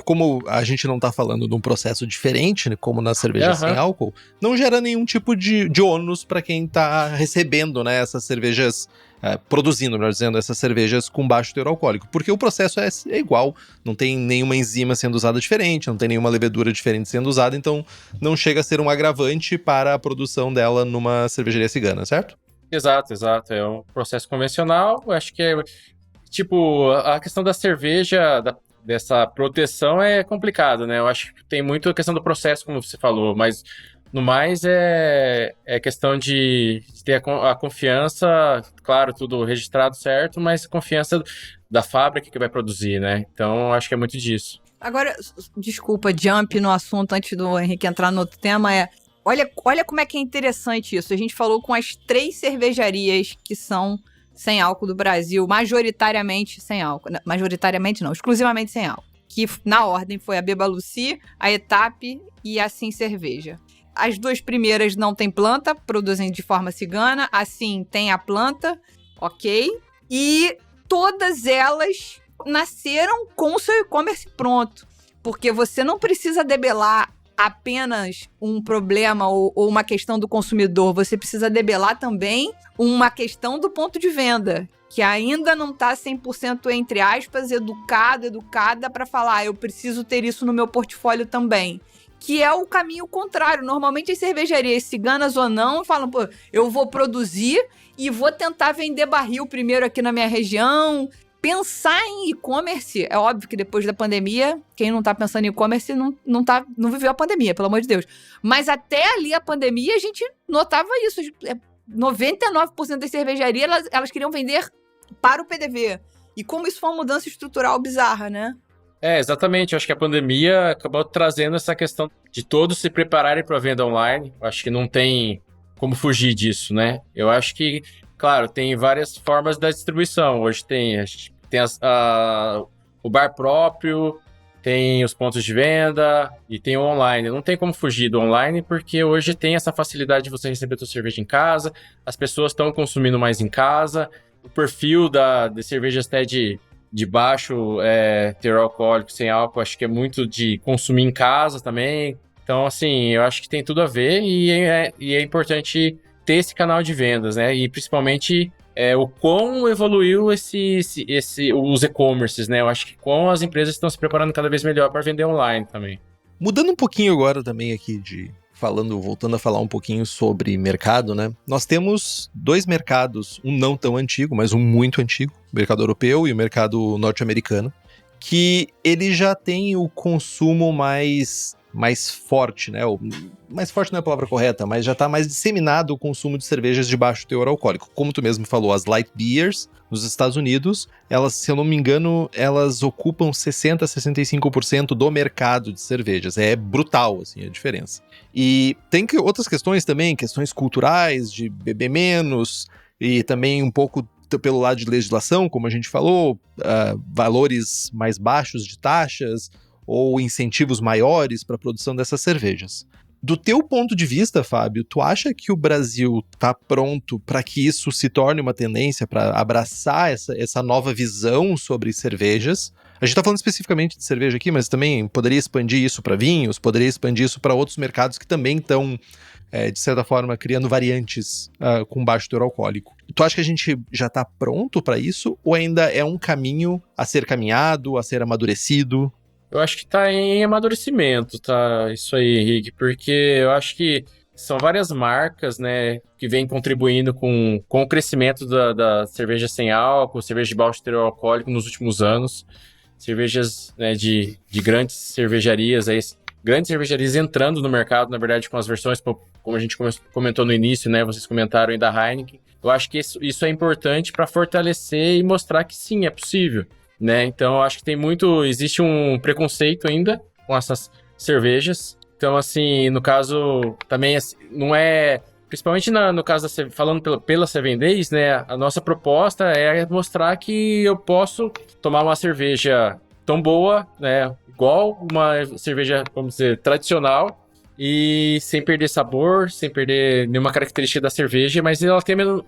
como a gente não tá falando de um processo diferente, né, como na cerveja sem álcool, não gera nenhum tipo de ônus para quem tá recebendo, né, essas cervejas, produzindo, melhor dizendo, essas cervejas com baixo teor alcoólico. Porque o processo é igual, não tem nenhuma enzima sendo usada diferente, não tem nenhuma levedura diferente sendo usada, então não chega a ser um agravante para a produção dela numa cervejaria cigana, certo? Exato. É um processo convencional. Eu acho que a questão da cerveja, dessa proteção é complicado, né? Eu acho que tem muito a questão do processo, como você falou, mas no mais é questão de ter a confiança, claro, tudo registrado certo, mas confiança da fábrica que vai produzir, né? Então, acho que é muito disso. Agora, desculpa, jump no assunto antes do Henrique entrar no outro tema, olha como é que é interessante isso. A gente falou com as 3 cervejarias que são sem álcool do Brasil, majoritariamente sem álcool. Majoritariamente não, exclusivamente sem álcool. Que na ordem foi a Beba Lucy, a Etap e a Sim Cerveja. As 2 primeiras não têm planta, produzem de forma cigana. Assim, tem a planta, ok? E todas elas nasceram com o seu e-commerce pronto. Porque você não precisa debelar apenas um problema ou uma questão do consumidor. Você precisa debelar também uma questão do ponto de venda, que ainda não está 100%, entre aspas, educada para falar, eu preciso ter isso no meu portfólio também. Que é o caminho contrário. Normalmente as cervejarias, ciganas ou não, falam, pô, eu vou produzir e vou tentar vender barril primeiro aqui na minha região. Pensar em e-commerce, é óbvio que depois da pandemia, quem não tá pensando em e-commerce não viveu a pandemia, pelo amor de Deus. Mas até ali a pandemia, a gente notava isso. 99% das cervejarias, elas queriam vender para o PDV. E como isso foi uma mudança estrutural bizarra, né? Exatamente. Eu acho que a pandemia acabou trazendo essa questão de todos se prepararem para a venda online. Eu acho que não tem como fugir disso, né? Eu acho que, claro, tem várias formas da distribuição. Hoje tem o bar próprio, tem os pontos de venda e tem o online. Não tem como fugir do online, porque hoje tem essa facilidade de você receber a sua cerveja em casa, as pessoas estão consumindo mais em casa, o perfil de cervejas até de baixo teor alcoólico, sem álcool, acho que é muito de consumir em casa também. Então, assim, eu acho que tem tudo a ver e é importante ter esse canal de vendas, né? E principalmente o quão evoluiu os e-commerces, né? Eu acho que como as empresas estão se preparando cada vez melhor para vender online também. Mudando um pouquinho agora também aqui voltando a falar um pouquinho sobre mercado, né? Nós temos 2 mercados, um não tão antigo, mas um muito antigo, o mercado europeu e o mercado norte-americano, que ele já tem o consumo mais forte, né? Mais forte não é a palavra correta, mas já está mais disseminado o consumo de cervejas de baixo teor alcoólico. Como tu mesmo falou, as light beers nos Estados Unidos, elas, se eu não me engano, elas ocupam 60% a 65% do mercado de cervejas. É brutal, assim, a diferença. E tem outras questões também, questões culturais, de beber menos, e também um pouco pelo lado de legislação, como a gente falou, valores mais baixos de taxas, ou incentivos maiores para a produção dessas cervejas. Do teu ponto de vista, Fábio, tu acha que o Brasil está pronto para que isso se torne uma tendência, para abraçar essa nova visão sobre cervejas? A gente está falando especificamente de cerveja aqui, mas também poderia expandir isso para vinhos, poderia expandir isso para outros mercados que também estão, de certa forma, criando variantes com baixo teor alcoólico. Tu acha que a gente já está pronto para isso ou ainda é um caminho a ser caminhado, a ser amadurecido? Eu acho que tá em amadurecimento, tá? Isso aí, Henrique, porque eu acho que são várias marcas, né, que vêm contribuindo com o crescimento da cerveja sem álcool, cerveja de baixo teor alcoólico nos últimos anos. Cervejas, né, de grandes cervejarias, grandes cervejarias entrando no mercado, na verdade, com as versões, como a gente comentou no início, né, vocês comentaram aí da Heineken. Eu acho que isso é importante para fortalecer e mostrar que sim, é possível. Né? Então, eu acho que existe um preconceito ainda com essas cervejas. Então, assim, no caso, também não é... Principalmente no caso, falando pela Seven Days, né? A nossa proposta é mostrar que eu posso tomar uma cerveja tão boa, né? Igual uma cerveja, vamos dizer, tradicional, e sem perder sabor, sem perder nenhuma característica da cerveja, mas ela tendo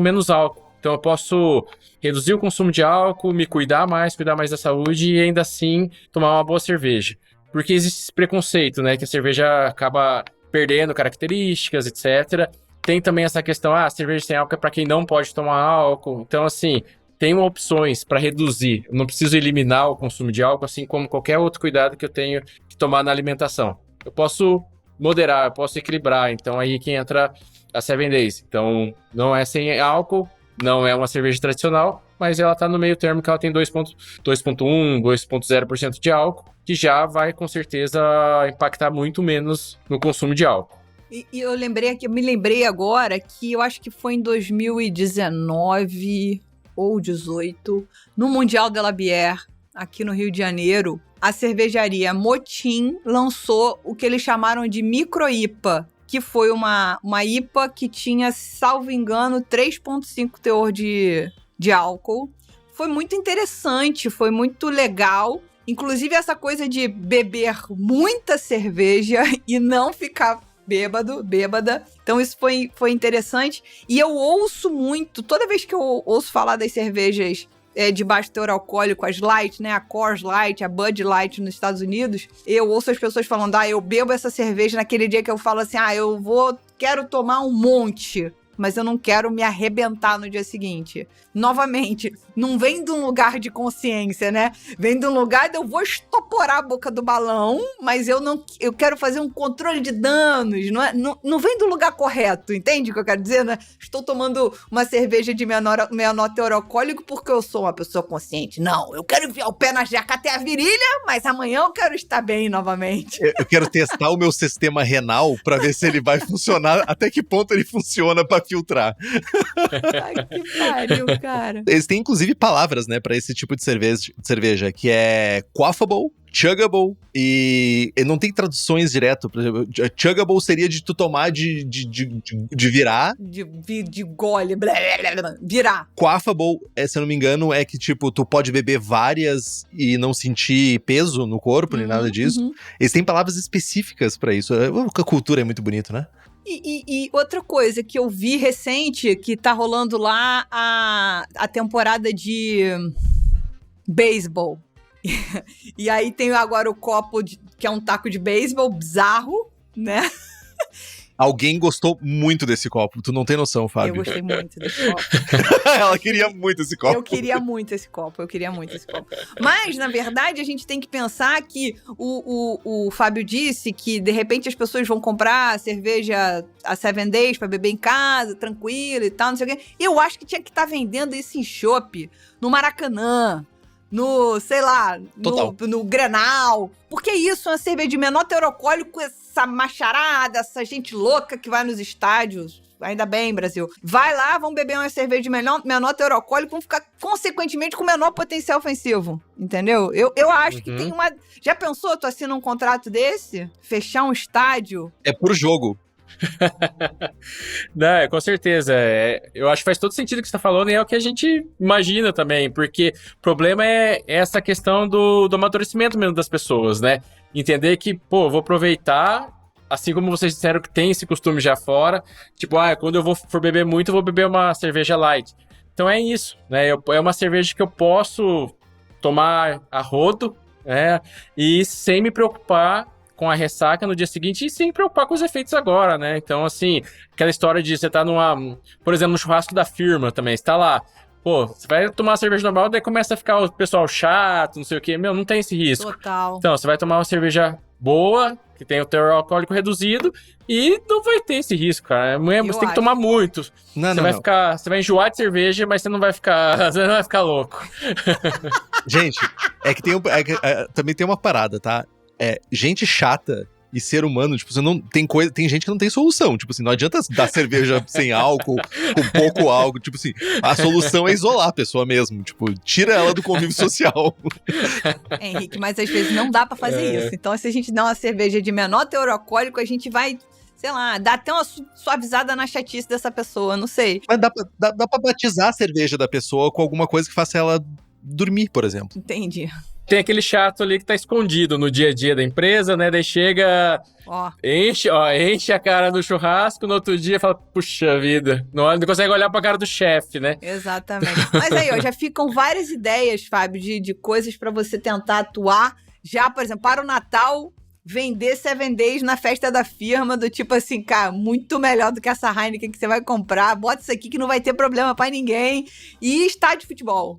menos álcool. Então eu posso reduzir o consumo de álcool, me cuidar mais da saúde e ainda assim tomar uma boa cerveja. Porque existe esse preconceito, né? Que a cerveja acaba perdendo características, etc. Tem também essa questão, cerveja sem álcool é para quem não pode tomar álcool. Então, assim, tem opções para reduzir. Eu não preciso eliminar o consumo de álcool, assim como qualquer outro cuidado que eu tenho que tomar na alimentação. Eu posso moderar, eu posso equilibrar. Então, aí que entra a Seven Days. Então, não é sem álcool, não é uma cerveja tradicional, mas ela está no meio termo que ela tem 2.1, 2.0% de álcool, que já vai, com certeza, impactar muito menos no consumo de álcool. E eu me lembrei agora que eu acho que foi em 2019 ou 2018, no Mundial de la Bière, aqui no Rio de Janeiro, a cervejaria Motim lançou o que eles chamaram de micro-IPA, que foi uma IPA que tinha, salvo engano, 3,5 teor de álcool. Foi muito interessante, foi muito legal. Inclusive essa coisa de beber muita cerveja e não ficar bêbada. Então isso foi interessante. E eu ouço muito, toda vez que eu ouço falar das cervejas de baixo teor alcoólico, as Light, né? A Coors Light, a Bud Light nos Estados Unidos, eu ouço as pessoas falando, eu bebo essa cerveja naquele dia que eu falo assim, quero tomar um monte, mas eu não quero me arrebentar no dia seguinte. Novamente, não vem de um lugar de consciência, né? Vem de um lugar de eu vou estoporar a boca do balão, mas eu quero fazer um controle de danos. Não vem do lugar correto, entende o que eu quero dizer, né? Estou tomando uma cerveja de menor teor alcoólico porque eu sou uma pessoa consciente. Não, eu quero enfiar o pé na jaca até a virilha, mas amanhã eu quero estar bem novamente. Eu quero testar o meu sistema renal pra ver se ele vai funcionar, até que ponto ele funciona pra filtrar. Ai, que pariu, cara. Eles têm, inclusive, palavras, né, pra esse tipo de cerveja, que é quaffable, chuggable, e não tem traduções direto. Por exemplo, chuggable seria de tu tomar de virar. De gole, blá, blá, blá, virar. Quaffable, se eu não me engano, é que, tipo, tu pode beber várias e não sentir peso no corpo, nem nada disso. Eles têm palavras específicas pra isso. A cultura é muito bonita, né? E outra coisa que eu vi recente, que tá rolando lá a temporada de beisebol. E aí tem agora o copo, que é um taco de beisebol bizarro, né? Alguém gostou muito desse copo, tu não tem noção, Fábio. Eu gostei muito desse copo. Ela queria muito esse copo. Eu queria muito esse copo. Mas, na verdade, a gente tem que pensar que o Fábio disse que, de repente, as pessoas vão comprar a cerveja a 7 Days pra beber em casa, tranquilo e tal, não sei o quê. Eu acho que tinha que estar vendendo esse em chopp no Maracanã, sei lá, no Grenal. Porque isso, uma cerveja de menor teor alcoólico, essa macharada, essa gente louca que vai nos estádios, ainda bem, Brasil, vai lá, vão beber uma cerveja de menor teor alcoólico, vão ficar, consequentemente, com menor potencial ofensivo, entendeu? Eu acho que tem uma... Já pensou, tu assina um contrato desse? Fechar um estádio? É por jogo. Não, com certeza. Eu acho que faz todo sentido o que você está falando e é o que a gente imagina também, porque o problema é essa questão do amadurecimento mesmo das pessoas, né? Entender que, vou aproveitar, assim como vocês disseram que tem esse costume já fora, tipo, quando eu for beber muito, eu vou beber uma cerveja light. Então é isso, né? É uma cerveja que eu posso tomar a rodo, né? E sem me preocupar com a ressaca no dia seguinte e sem preocupar com os efeitos agora, né? Então, assim, aquela história de você tá por exemplo, no churrasco da firma também, você tá lá, você vai tomar uma cerveja normal, daí começa a ficar o pessoal chato, não sei o quê, não tem esse risco. Total. Então, você vai tomar uma cerveja boa, que tem o teor alcoólico reduzido, e não vai ter esse risco, cara. Você tem que tomar muito. Você vai enjoar de cerveja, mas você não vai ficar louco. Gente, é que também tem uma parada, tá? Gente chata e ser humano, tipo, tem gente que não tem solução, tipo assim, não adianta dar cerveja sem álcool, com pouco álcool, tipo assim, a solução é isolar a pessoa mesmo, tipo, tira ela do convívio social. Henrique, mas às vezes não dá pra fazer isso, então se a gente dá uma cerveja de menor teor alcoólico, a gente vai, sei lá, dar até uma suavizada na chatice dessa pessoa, não sei. Mas dá pra batizar a cerveja da pessoa com alguma coisa que faça ela dormir, por exemplo. Entendi. Tem aquele chato ali que tá escondido no dia a dia da empresa, né? Daí chega, enche a cara no churrasco, no outro dia fala, puxa vida, não consegue olhar pra cara do chefe, né? Exatamente. Mas aí, já ficam várias ideias, Fábio, de coisas pra você tentar atuar. Já, por exemplo, para o Natal, vender 7 Days na festa da firma, do tipo assim, cara, muito melhor do que essa Heineken que você vai comprar, bota isso aqui que não vai ter problema pra ninguém. E estádio de futebol,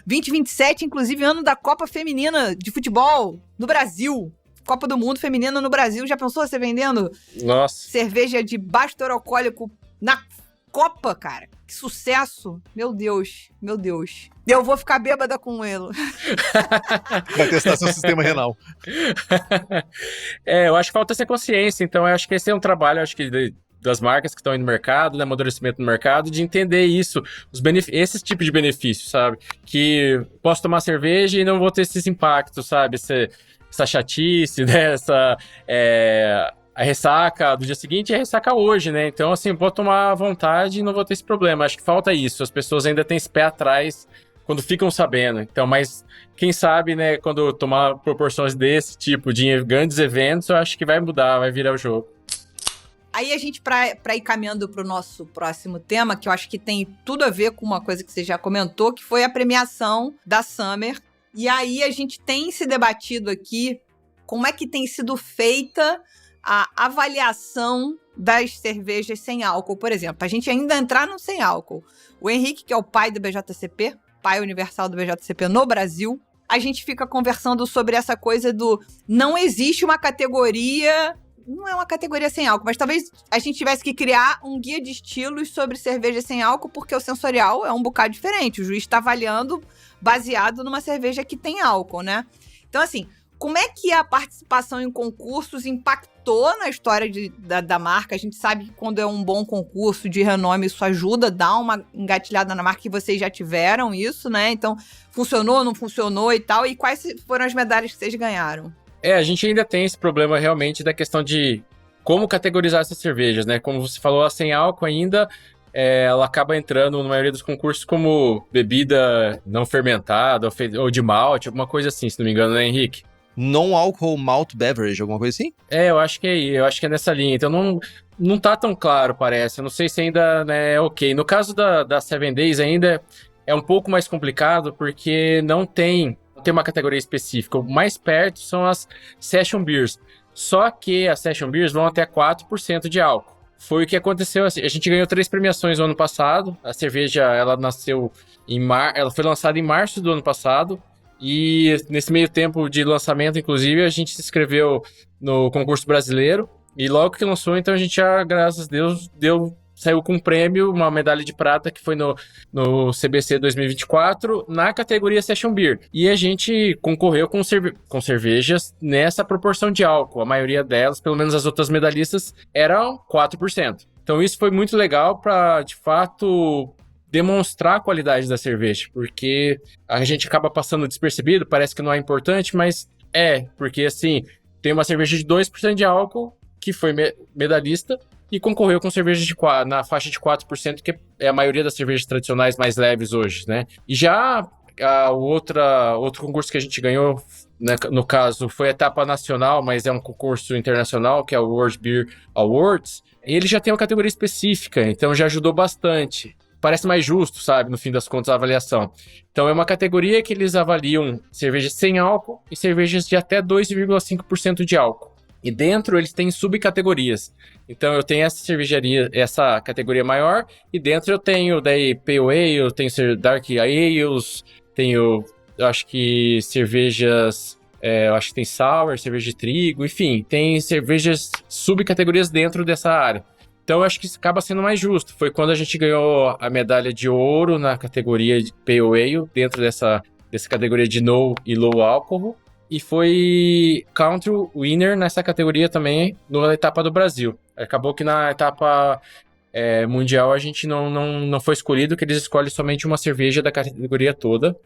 2027, inclusive ano da Copa Feminina de Futebol no Brasil. Copa do Mundo Feminina no Brasil, já pensou você vendendo cerveja de baixo teor alcoólico na Copa, cara? Que sucesso! Meu Deus. Eu vou ficar bêbada com ele. Vai testar seu sistema renal. Eu acho que falta essa consciência, então eu acho que esse é um trabalho, das marcas que estão aí no mercado, né, amadurecimento no mercado, de entender isso, esses tipos de benefícios, sabe? Que posso tomar cerveja e não vou ter esses impactos, sabe? Essa chatice, né? A ressaca do dia seguinte e a ressaca hoje, né? Então, assim, vou tomar à vontade e não vou ter esse problema. Acho que falta isso. As pessoas ainda têm esse pé atrás quando ficam sabendo. Então, mas quem sabe, né, quando tomar proporções desse tipo de grandes eventos, eu acho que vai mudar, vai virar o jogo. Aí a gente, pra ir caminhando pro nosso próximo tema, que eu acho que tem tudo a ver com uma coisa que você já comentou, que foi a premiação da Summer. E aí a gente tem se debatido aqui como é que tem sido feita a avaliação das cervejas sem álcool, por exemplo. A gente ainda entrar no sem álcool. O Henrique, que é o pai do BJCP, pai universal do BJCP no Brasil, a gente fica conversando sobre essa coisa do não existe uma categoria, não é uma categoria sem álcool, mas talvez a gente tivesse que criar um guia de estilos sobre cerveja sem álcool, porque o sensorial é um bocado diferente. O juiz está avaliando baseado numa cerveja que tem álcool, né? Então, assim, como é que a participação em concursos impactou na história da marca? A gente sabe que quando é um bom concurso de renome, isso ajuda a dar uma engatilhada na marca, e vocês já tiveram isso, né? Então, funcionou, não funcionou e tal? E quais foram as medalhas que vocês ganharam? A gente ainda tem esse problema realmente da questão de como categorizar essas cervejas, né? Como você falou, a sem álcool ainda, ela acaba entrando na maioria dos concursos como bebida não fermentada ou de malte, alguma coisa assim, se não me engano, né, Henrique? Non-alcohol malt beverage, alguma coisa assim? Eu acho que é nessa linha. Então não tá tão claro, parece. Eu não sei se ainda, né, é ok. No caso da Seven Days ainda é um pouco mais complicado, porque não tem uma categoria específica. O mais perto são as Session Beers. Só que as Session Beers vão até 4% de álcool. Foi o que aconteceu. A gente ganhou 3 premiações no ano passado. A cerveja, ela nasceu ela foi lançada em março do ano passado. E nesse meio tempo de lançamento, inclusive, a gente se inscreveu no concurso brasileiro. E logo que lançou, então a gente já, graças a Deus, saiu com um prêmio, uma medalha de prata, que foi no CBC 2024, na categoria Session Beer. E a gente concorreu com cervejas nessa proporção de álcool. A maioria delas, pelo menos as outras medalhistas, eram 4%. Então isso foi muito legal para, de fato, demonstrar a qualidade da cerveja, porque a gente acaba passando despercebido, parece que não é importante, mas porque assim, tem uma cerveja de 2% de álcool, que foi medalhista, e concorreu com cerveja na faixa de 4%, que é a maioria das cervejas tradicionais mais leves hoje, né? E já outro concurso que a gente ganhou, né, no caso, foi a etapa nacional, mas é um concurso internacional, que é o World Beer Awards, e ele já tem uma categoria específica, então já ajudou bastante. Parece mais justo, sabe, no fim das contas, a avaliação. Então é uma categoria que eles avaliam cervejas sem álcool e cervejas de até 2,5% de álcool. E dentro eles têm subcategorias. Então eu tenho essa categoria maior, e dentro eu tenho daí Pale Ale, eu tenho Dark Ales, tenho, eu acho que cervejas, eu acho que tem Sour, cerveja de trigo, enfim, tem cervejas subcategorias dentro dessa área. Então, eu acho que isso acaba sendo mais justo. Foi quando a gente ganhou a medalha de ouro na categoria de Pale Ale, dentro dessa categoria de No e Low Alcohol. E foi Country Winner nessa categoria também, na etapa do Brasil. Acabou que na etapa mundial a gente não foi escolhido, que eles escolhem somente uma cerveja da categoria toda.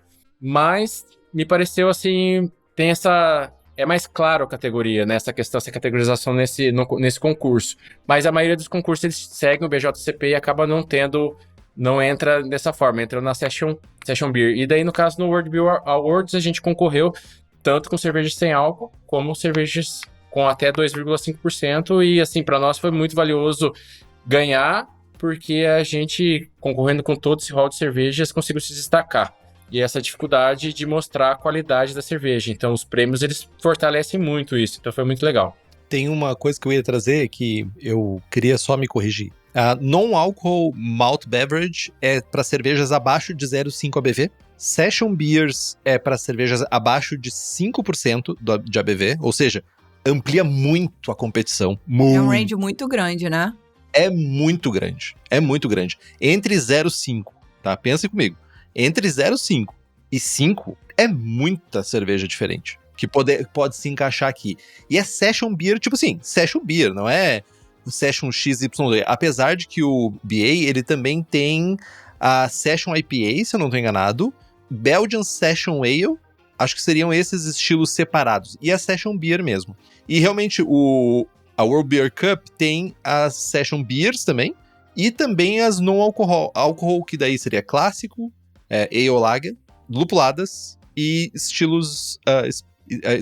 Mas me pareceu assim, tem essa... É mais claro a categoria, né? Essa categorização nesse concurso. Mas a maioria dos concursos, eles seguem o BJCP e acaba não entra dessa forma, entra na Session Beer. E daí, no caso, no World Beer Awards, a gente concorreu tanto com cervejas sem álcool, como cervejas com até 2,5%. E, assim, para nós foi muito valioso ganhar, porque a gente, concorrendo com todo esse rol de cervejas, conseguiu se destacar. E essa dificuldade de mostrar a qualidade da cerveja. Então, os prêmios, eles fortalecem muito isso. Então, foi muito legal. Tem uma coisa que eu ia trazer que eu queria só me corrigir. A Non-Alcohol Malt Beverage é para cervejas abaixo de 0,5 ABV. Session Beers é para cervejas abaixo de 5% de ABV. Ou seja, amplia muito a competição. Muito. É um range muito grande, né? É muito grande. É muito grande. Entre 0,5, tá? Pensem comigo. Entre 0,5 e 5 é muita cerveja diferente que pode se encaixar aqui. E é Session Beer, tipo assim, Session Beer, não é Session XYZ. Apesar de que o BA, ele também tem a Session IPA, se eu não estou enganado, Belgian Session Ale, acho que seriam esses estilos separados, e a Session Beer mesmo. E realmente a World Beer Cup tem as Session Beers também, e também as non-alcohol, que daí seria clássico, Ale Lager, lupuladas e estilos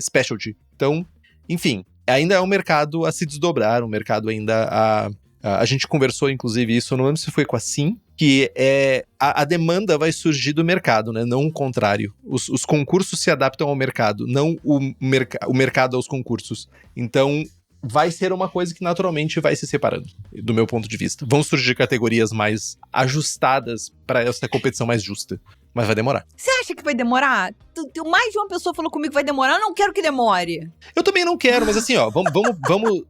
specialty. Então, enfim, ainda é um mercado a se desdobrar, um mercado ainda a gente conversou, inclusive, isso, eu não lembro se foi com a Sim, que a demanda vai surgir do mercado, né? Não o contrário. Os concursos se adaptam ao mercado, não o mercado aos concursos. Então, vai ser uma coisa que naturalmente vai se separando, do meu ponto de vista. Vão surgir categorias mais ajustadas para essa competição mais justa. Mas vai demorar. Você acha que vai demorar? Mais de uma pessoa falou comigo que vai demorar. Eu não quero que demore. Eu também não quero, mas assim, ó, vamos.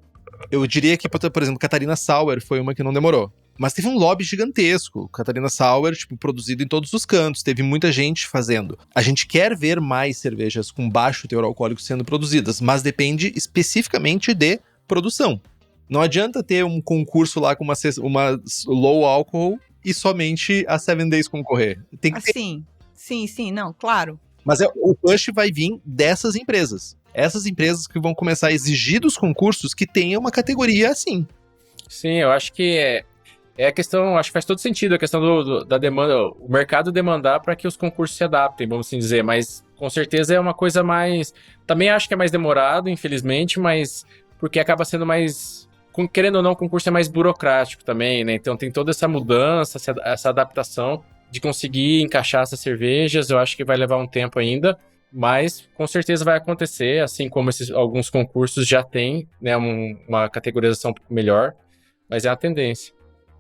Eu diria que, por exemplo, Catarina Sauer foi uma que não demorou. Mas teve um lobby gigantesco. Catarina Sauer, produzido em todos os cantos. Teve muita gente fazendo. A gente quer ver mais cervejas com baixo teor alcoólico sendo produzidas, mas depende especificamente de produção. Não adianta ter um concurso lá com uma low alcohol e somente a 7 Days concorrer. Tem que ter. Sim, não, claro. Mas o push vai vir dessas empresas. Essas empresas que vão começar a exigir dos concursos que tenham uma categoria assim. Sim, eu acho que é a questão, acho que faz todo sentido a questão da demanda, o mercado demandar para que os concursos se adaptem, vamos assim dizer, mas com certeza é uma coisa mais, também acho que é mais demorado, infelizmente, mas porque acaba sendo mais, querendo ou não, o concurso é mais burocrático também, né, então tem toda essa mudança, essa adaptação de conseguir encaixar essas cervejas, eu acho que vai levar um tempo ainda, mas com certeza vai acontecer, assim como alguns concursos já têm, né, uma categorização um pouco melhor, mas é a tendência.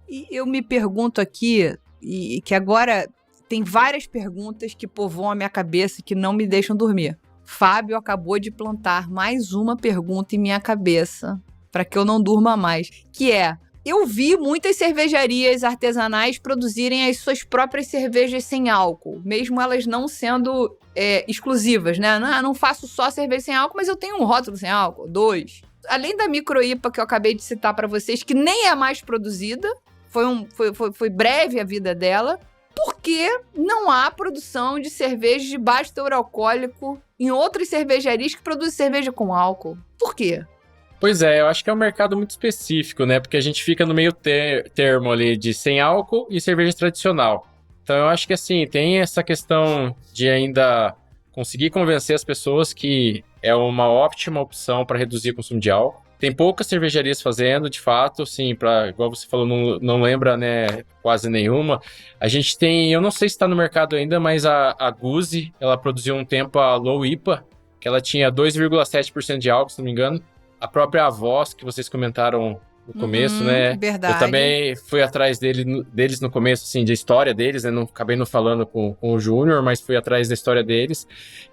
E eu me pergunto aqui, e que agora tem várias perguntas que povoam a minha cabeça e que não me deixam dormir. Fábio acabou de plantar mais uma pergunta em minha cabeça, para que eu não durma mais, que é: eu vi muitas cervejarias artesanais produzirem as suas próprias cervejas sem álcool, mesmo elas não sendo exclusivas, né? Não faço só cerveja sem álcool, mas eu tenho um rótulo sem álcool, 2. Além da micro IPA que eu acabei de citar para vocês, que nem é mais produzida, foi breve a vida dela, porque não há produção de cerveja de baixo teor alcoólico em outras cervejarias que produzem cerveja com álcool. Por quê? Pois é, eu acho que é um mercado muito específico, né? Porque a gente fica no meio termo ali de sem álcool e cerveja tradicional. Então eu acho que assim, tem essa questão de ainda conseguir convencer as pessoas que é uma ótima opção para reduzir o consumo de álcool. Tem poucas cervejarias fazendo, de fato, sim, igual você falou, não lembra, né, quase nenhuma. A gente tem, eu não sei se está no mercado ainda, mas a Guzi, ela produziu um tempo a Low IPA, que ela tinha 2,7% de álcool, se não me engano. A própria Voz, que vocês comentaram no começo, né? Verdade. Eu também fui atrás deles no começo, assim, de história deles, né? Acabei não falando com o Júnior, mas fui atrás da história deles.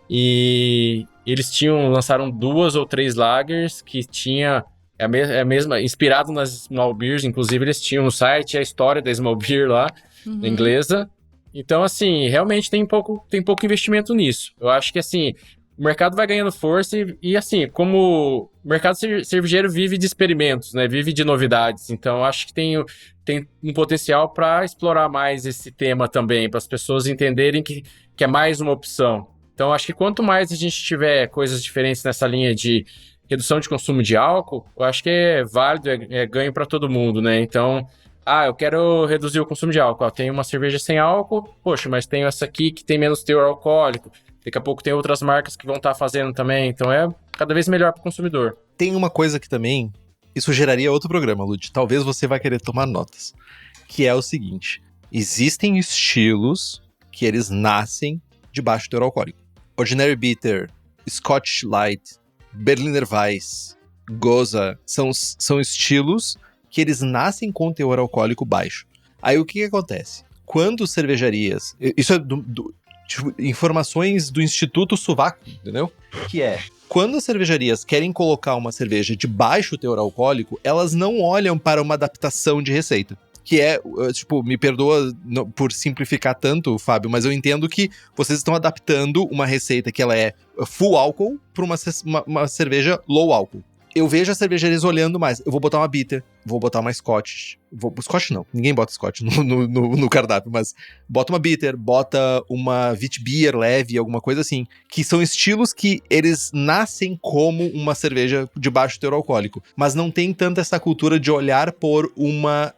E eles lançaram 2 ou 3 lagers que tinha a mesma, inspirado nas Small Beers, inclusive eles tinham no site a história da Small Beer lá, inglesa. Então, assim, realmente tem pouco investimento nisso. Eu acho que, assim, o mercado vai ganhando força e assim, como o mercado cervejeiro vive de experimentos, né? Vive de novidades. Então, acho que tem um potencial para explorar mais esse tema também, para as pessoas entenderem que é mais uma opção. Então, acho que quanto mais a gente tiver coisas diferentes nessa linha de redução de consumo de álcool, eu acho que é válido, é ganho para todo mundo, né? Então, eu quero reduzir o consumo de álcool. Tem uma cerveja sem álcool, poxa, mas tenho essa aqui que tem menos teor alcoólico. Daqui a pouco tem outras marcas que vão estar fazendo também. Então é cada vez melhor para o consumidor. Tem uma coisa que também, isso geraria outro programa, Lud. Talvez você vai querer tomar notas. Que é o seguinte: existem estilos que eles nascem de baixo teor alcoólico. Ordinary Bitter, Scotch Light, Berliner Weiss, Goza, são estilos que eles nascem com teor alcoólico baixo. Aí o que acontece? Quando cervejarias... Isso é informações do Instituto Sovaco, entendeu? Que é, quando as cervejarias querem colocar uma cerveja de baixo teor alcoólico, elas não olham para uma adaptação de receita. Que é, me perdoa por simplificar tanto, Fábio, mas eu entendo que vocês estão adaptando uma receita que ela é full álcool para uma cerveja low álcool. Eu vejo as cervejarias olhando mais. Eu vou botar uma bitter, vou botar uma Scotch. Scotch não, ninguém bota Scotch no cardápio, mas bota uma bitter, bota uma Witbier leve, alguma coisa assim. Que são estilos que eles nascem como uma cerveja de baixo teor alcoólico, mas não tem tanta essa cultura de olhar por uma,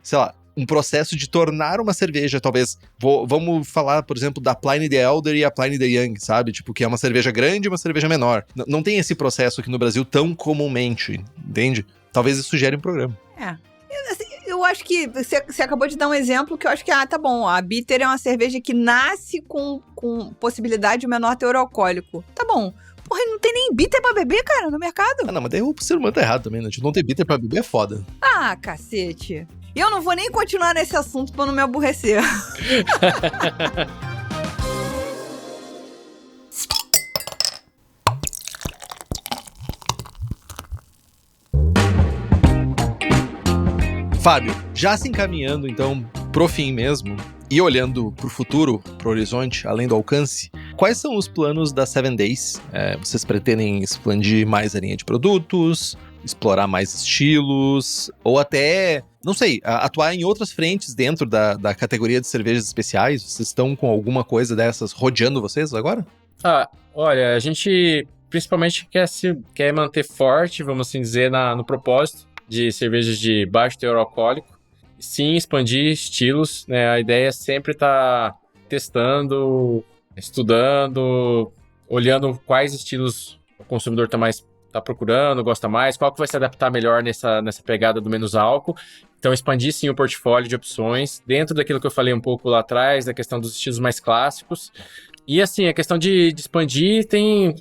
sei lá, um processo de tornar uma cerveja, talvez, vamos falar, por exemplo, da Pliny the Elder e a Pliny the Young, sabe? Tipo, que é uma cerveja grande e uma cerveja menor. Não tem esse processo aqui no Brasil tão comumente, entende? Talvez isso gere um programa. Eu acho que você acabou de dar um exemplo que eu acho que, tá bom, a Bitter é uma cerveja que nasce com possibilidade de menor teor alcoólico. Tá bom. Porra, não tem nem bitter pra beber, cara, no mercado? Não, mas daí o ser humano tá errado também, né? Tipo, não ter bitter pra beber é foda. Ah, cacete. Eu não vou nem continuar nesse assunto pra não me aborrecer. Fábio, já se encaminhando, então, pro fim mesmo, e olhando pro futuro, pro horizonte, além do alcance, quais são os planos da 7 Days? Vocês pretendem expandir mais a linha de produtos, explorar mais estilos, ou até, não sei, atuar em outras frentes dentro da categoria de cervejas especiais? Vocês estão com alguma coisa dessas rodeando vocês agora? Olha, a gente principalmente quer manter forte, vamos assim dizer, no propósito de cervejas de baixo teor alcoólico. Sim, expandir estilos, né? A ideia é sempre estar testando, estudando, olhando quais estilos o consumidor tá procurando, gosta mais, qual que vai se adaptar melhor nessa pegada do menos álcool. Então, expandir sim o portfólio de opções, dentro daquilo que eu falei um pouco lá atrás, da questão dos estilos mais clássicos. E assim, a questão de expandir tem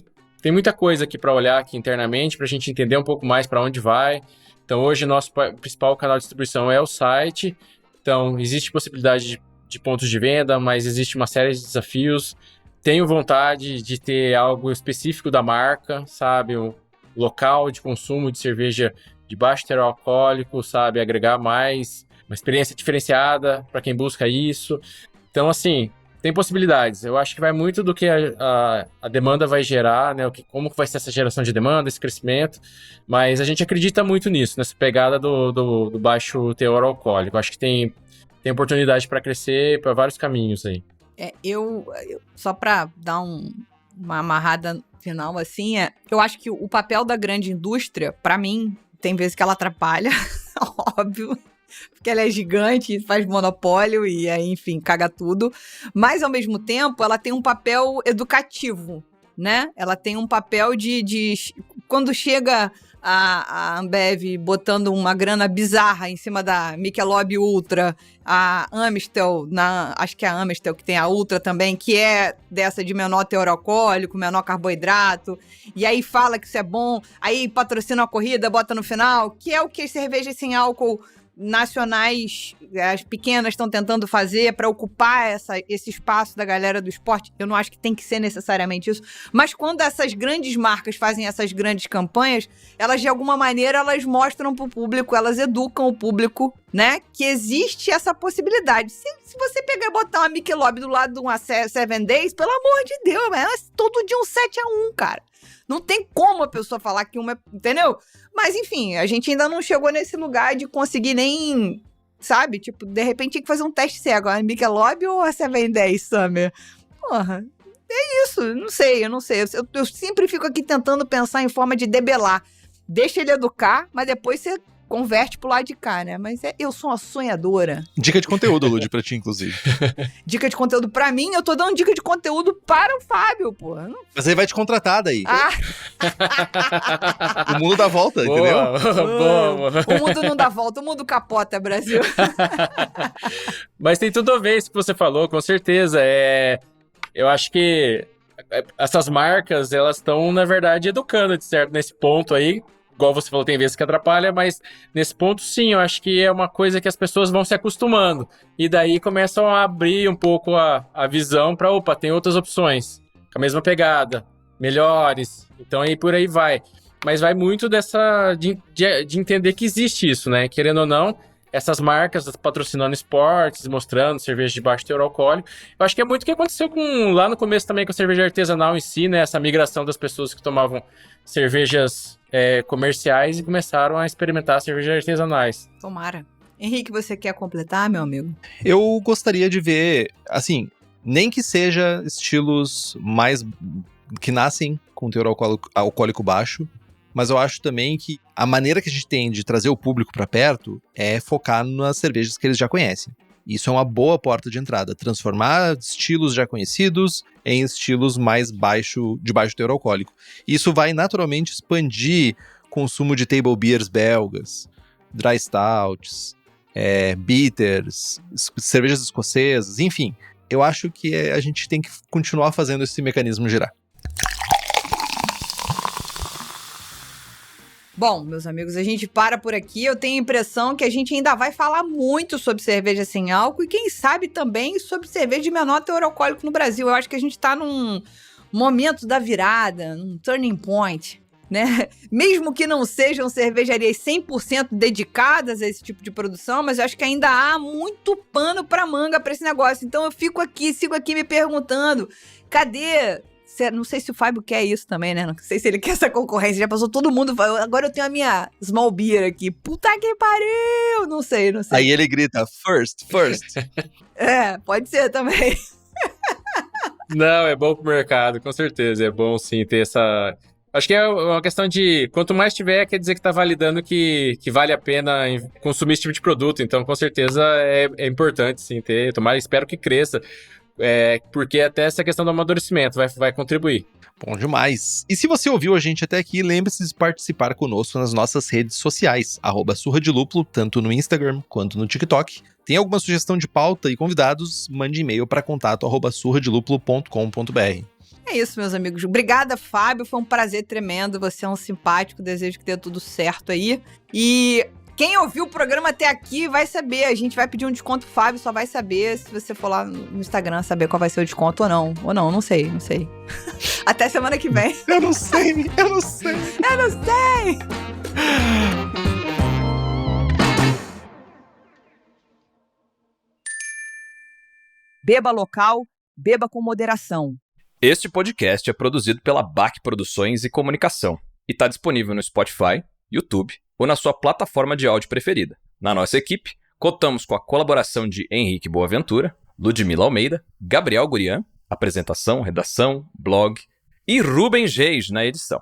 muita coisa aqui para olhar aqui internamente, para a gente entender um pouco mais para onde vai. Então, hoje, nosso principal canal de distribuição é o site. Então, existe possibilidade de pontos de venda, mas existe uma série de desafios. Tenho vontade de ter algo específico da marca, sabe? Um local de consumo de cerveja de baixo teor alcoólico, sabe? Agregar mais uma experiência diferenciada para quem busca isso. Então, assim, tem possibilidades. Eu acho que vai muito do que a demanda vai gerar, né? Como vai ser essa geração de demanda, esse crescimento. Mas a gente acredita muito nisso, nessa pegada do baixo teor alcoólico. Acho que tem oportunidade para crescer para vários caminhos aí. Eu só para dar uma amarrada final, assim, eu acho que o papel da grande indústria, para mim, tem vezes que ela atrapalha, óbvio. Porque ela é gigante, faz monopólio e aí, enfim, caga tudo. Mas, ao mesmo tempo, ela tem um papel educativo, né? Ela tem um papel de quando chega a Ambev botando uma grana bizarra em cima da Michelob Ultra, a Amstel, acho que é a Amstel que tem a Ultra também, que é dessa de menor teor alcoólico, menor carboidrato, e aí fala que isso é bom, aí patrocina a corrida, bota no final, que é o que as cervejas sem álcool nacionais, as pequenas estão tentando fazer para ocupar esse espaço da galera do esporte. Eu não acho que tem que ser necessariamente isso, mas quando essas grandes marcas fazem essas grandes campanhas, elas de alguma maneira elas mostram pro público, elas educam o público, né, que existe essa possibilidade. Se você pegar e botar uma Michelob do lado de uma 7 Days, pelo amor de Deus, é todo dia um 7-1, cara. Não tem como a pessoa falar que uma... Entendeu? Mas, enfim, a gente ainda não chegou nesse lugar de conseguir nem... Sabe? Tipo, de repente tinha que fazer um teste cego. A Michelob ou a 7 Days, Summer? Porra, é isso. Eu não sei. Eu sempre fico aqui tentando pensar em forma de debelar. Deixa ele educar, mas depois você converte pro lado de cá, né? Mas eu sou uma sonhadora. Dica de conteúdo, Lud, pra ti, inclusive. Dica de conteúdo pra mim, eu tô dando dica de conteúdo para o Fábio, pô. Mas ele vai te contratar daí. O mundo dá volta, entendeu? Boa. O mundo não dá volta, o mundo capota, Brasil. Mas tem tudo a ver isso que você falou, com certeza. Eu acho que essas marcas, elas estão, na verdade, educando, de certo, nesse ponto aí. Igual você falou, tem vezes que atrapalha, mas nesse ponto, sim, eu acho que é uma coisa que as pessoas vão se acostumando. E daí começam a abrir um pouco a visão para, tem outras opções, com a mesma pegada, melhores. Então, aí por aí vai. Mas vai muito de entender que existe isso, né? Querendo ou não, essas marcas patrocinando esportes, mostrando cerveja de baixo teor alcoólico. Eu acho que é muito o que aconteceu lá no começo também com a cerveja artesanal em si, né? Essa migração das pessoas que tomavam cervejas comerciais e começaram a experimentar cervejas artesanais. Tomara. Henrique, você quer completar, meu amigo? Eu gostaria de ver, assim, nem que seja estilos mais que nascem com teor alcoólico baixo, Mas eu acho também que a maneira que a gente tem de trazer o público para perto é focar nas cervejas que eles já conhecem. Isso é uma boa porta de entrada, transformar estilos já conhecidos em estilos de baixo teor alcoólico. Isso vai naturalmente expandir o consumo de table beers belgas, dry stouts, bitters, cervejas escocesas, enfim. Eu acho que a gente tem que continuar fazendo esse mecanismo girar. Bom, meus amigos, a gente para por aqui. Eu tenho a impressão que a gente ainda vai falar muito sobre cerveja sem álcool e quem sabe também sobre cerveja de menor teor alcoólico no Brasil. Eu acho que a gente tá num momento da virada, num turning point, né? Mesmo que não sejam cervejarias 100% dedicadas a esse tipo de produção, mas eu acho que ainda há muito pano pra manga pra esse negócio. Então eu sigo aqui me perguntando, cadê... Não sei se o Fábio quer isso também, né? Não sei se ele quer essa concorrência. Já passou todo mundo. Agora eu tenho a minha small beer aqui. Puta que pariu! Não sei. Aí ele grita, first. Pode ser também. Não, é bom pro mercado, com certeza. É bom, sim, ter essa... Acho que é uma questão de... Quanto mais tiver, quer dizer que tá validando que vale a pena consumir esse tipo de produto. Então, com certeza, é importante, sim, ter. Espero que cresça. Porque até essa questão do amadurecimento vai contribuir. Bom demais. E se você ouviu a gente até aqui, lembre-se de participar conosco nas nossas redes sociais, @surradelúpulo, tanto no Instagram quanto no TikTok. Tem alguma sugestão de pauta e convidados, mande e-mail para contato@surradelúpulo.com.br. É isso, meus amigos. Obrigada, Fábio. Foi um prazer tremendo. Você é um simpático. Desejo que dê tudo certo aí. E... quem ouviu o programa até aqui vai saber. A gente vai pedir um desconto, o Fábio só vai saber se você for lá no Instagram saber qual vai ser o desconto ou não. Não sei. Até semana que vem. Eu não sei. Beba local, beba com moderação. Este podcast é produzido pela BAC Produções e Comunicação e está disponível no Spotify, YouTube ou na sua plataforma de áudio preferida. Na nossa equipe, contamos com a colaboração de Henrique Boaventura, Ludmila Almeida, Gabriel Gurian, apresentação, redação, blog, e Rubem Geis na edição.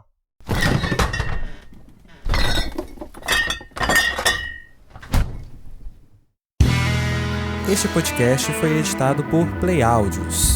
Este podcast foi editado por Play Áudios.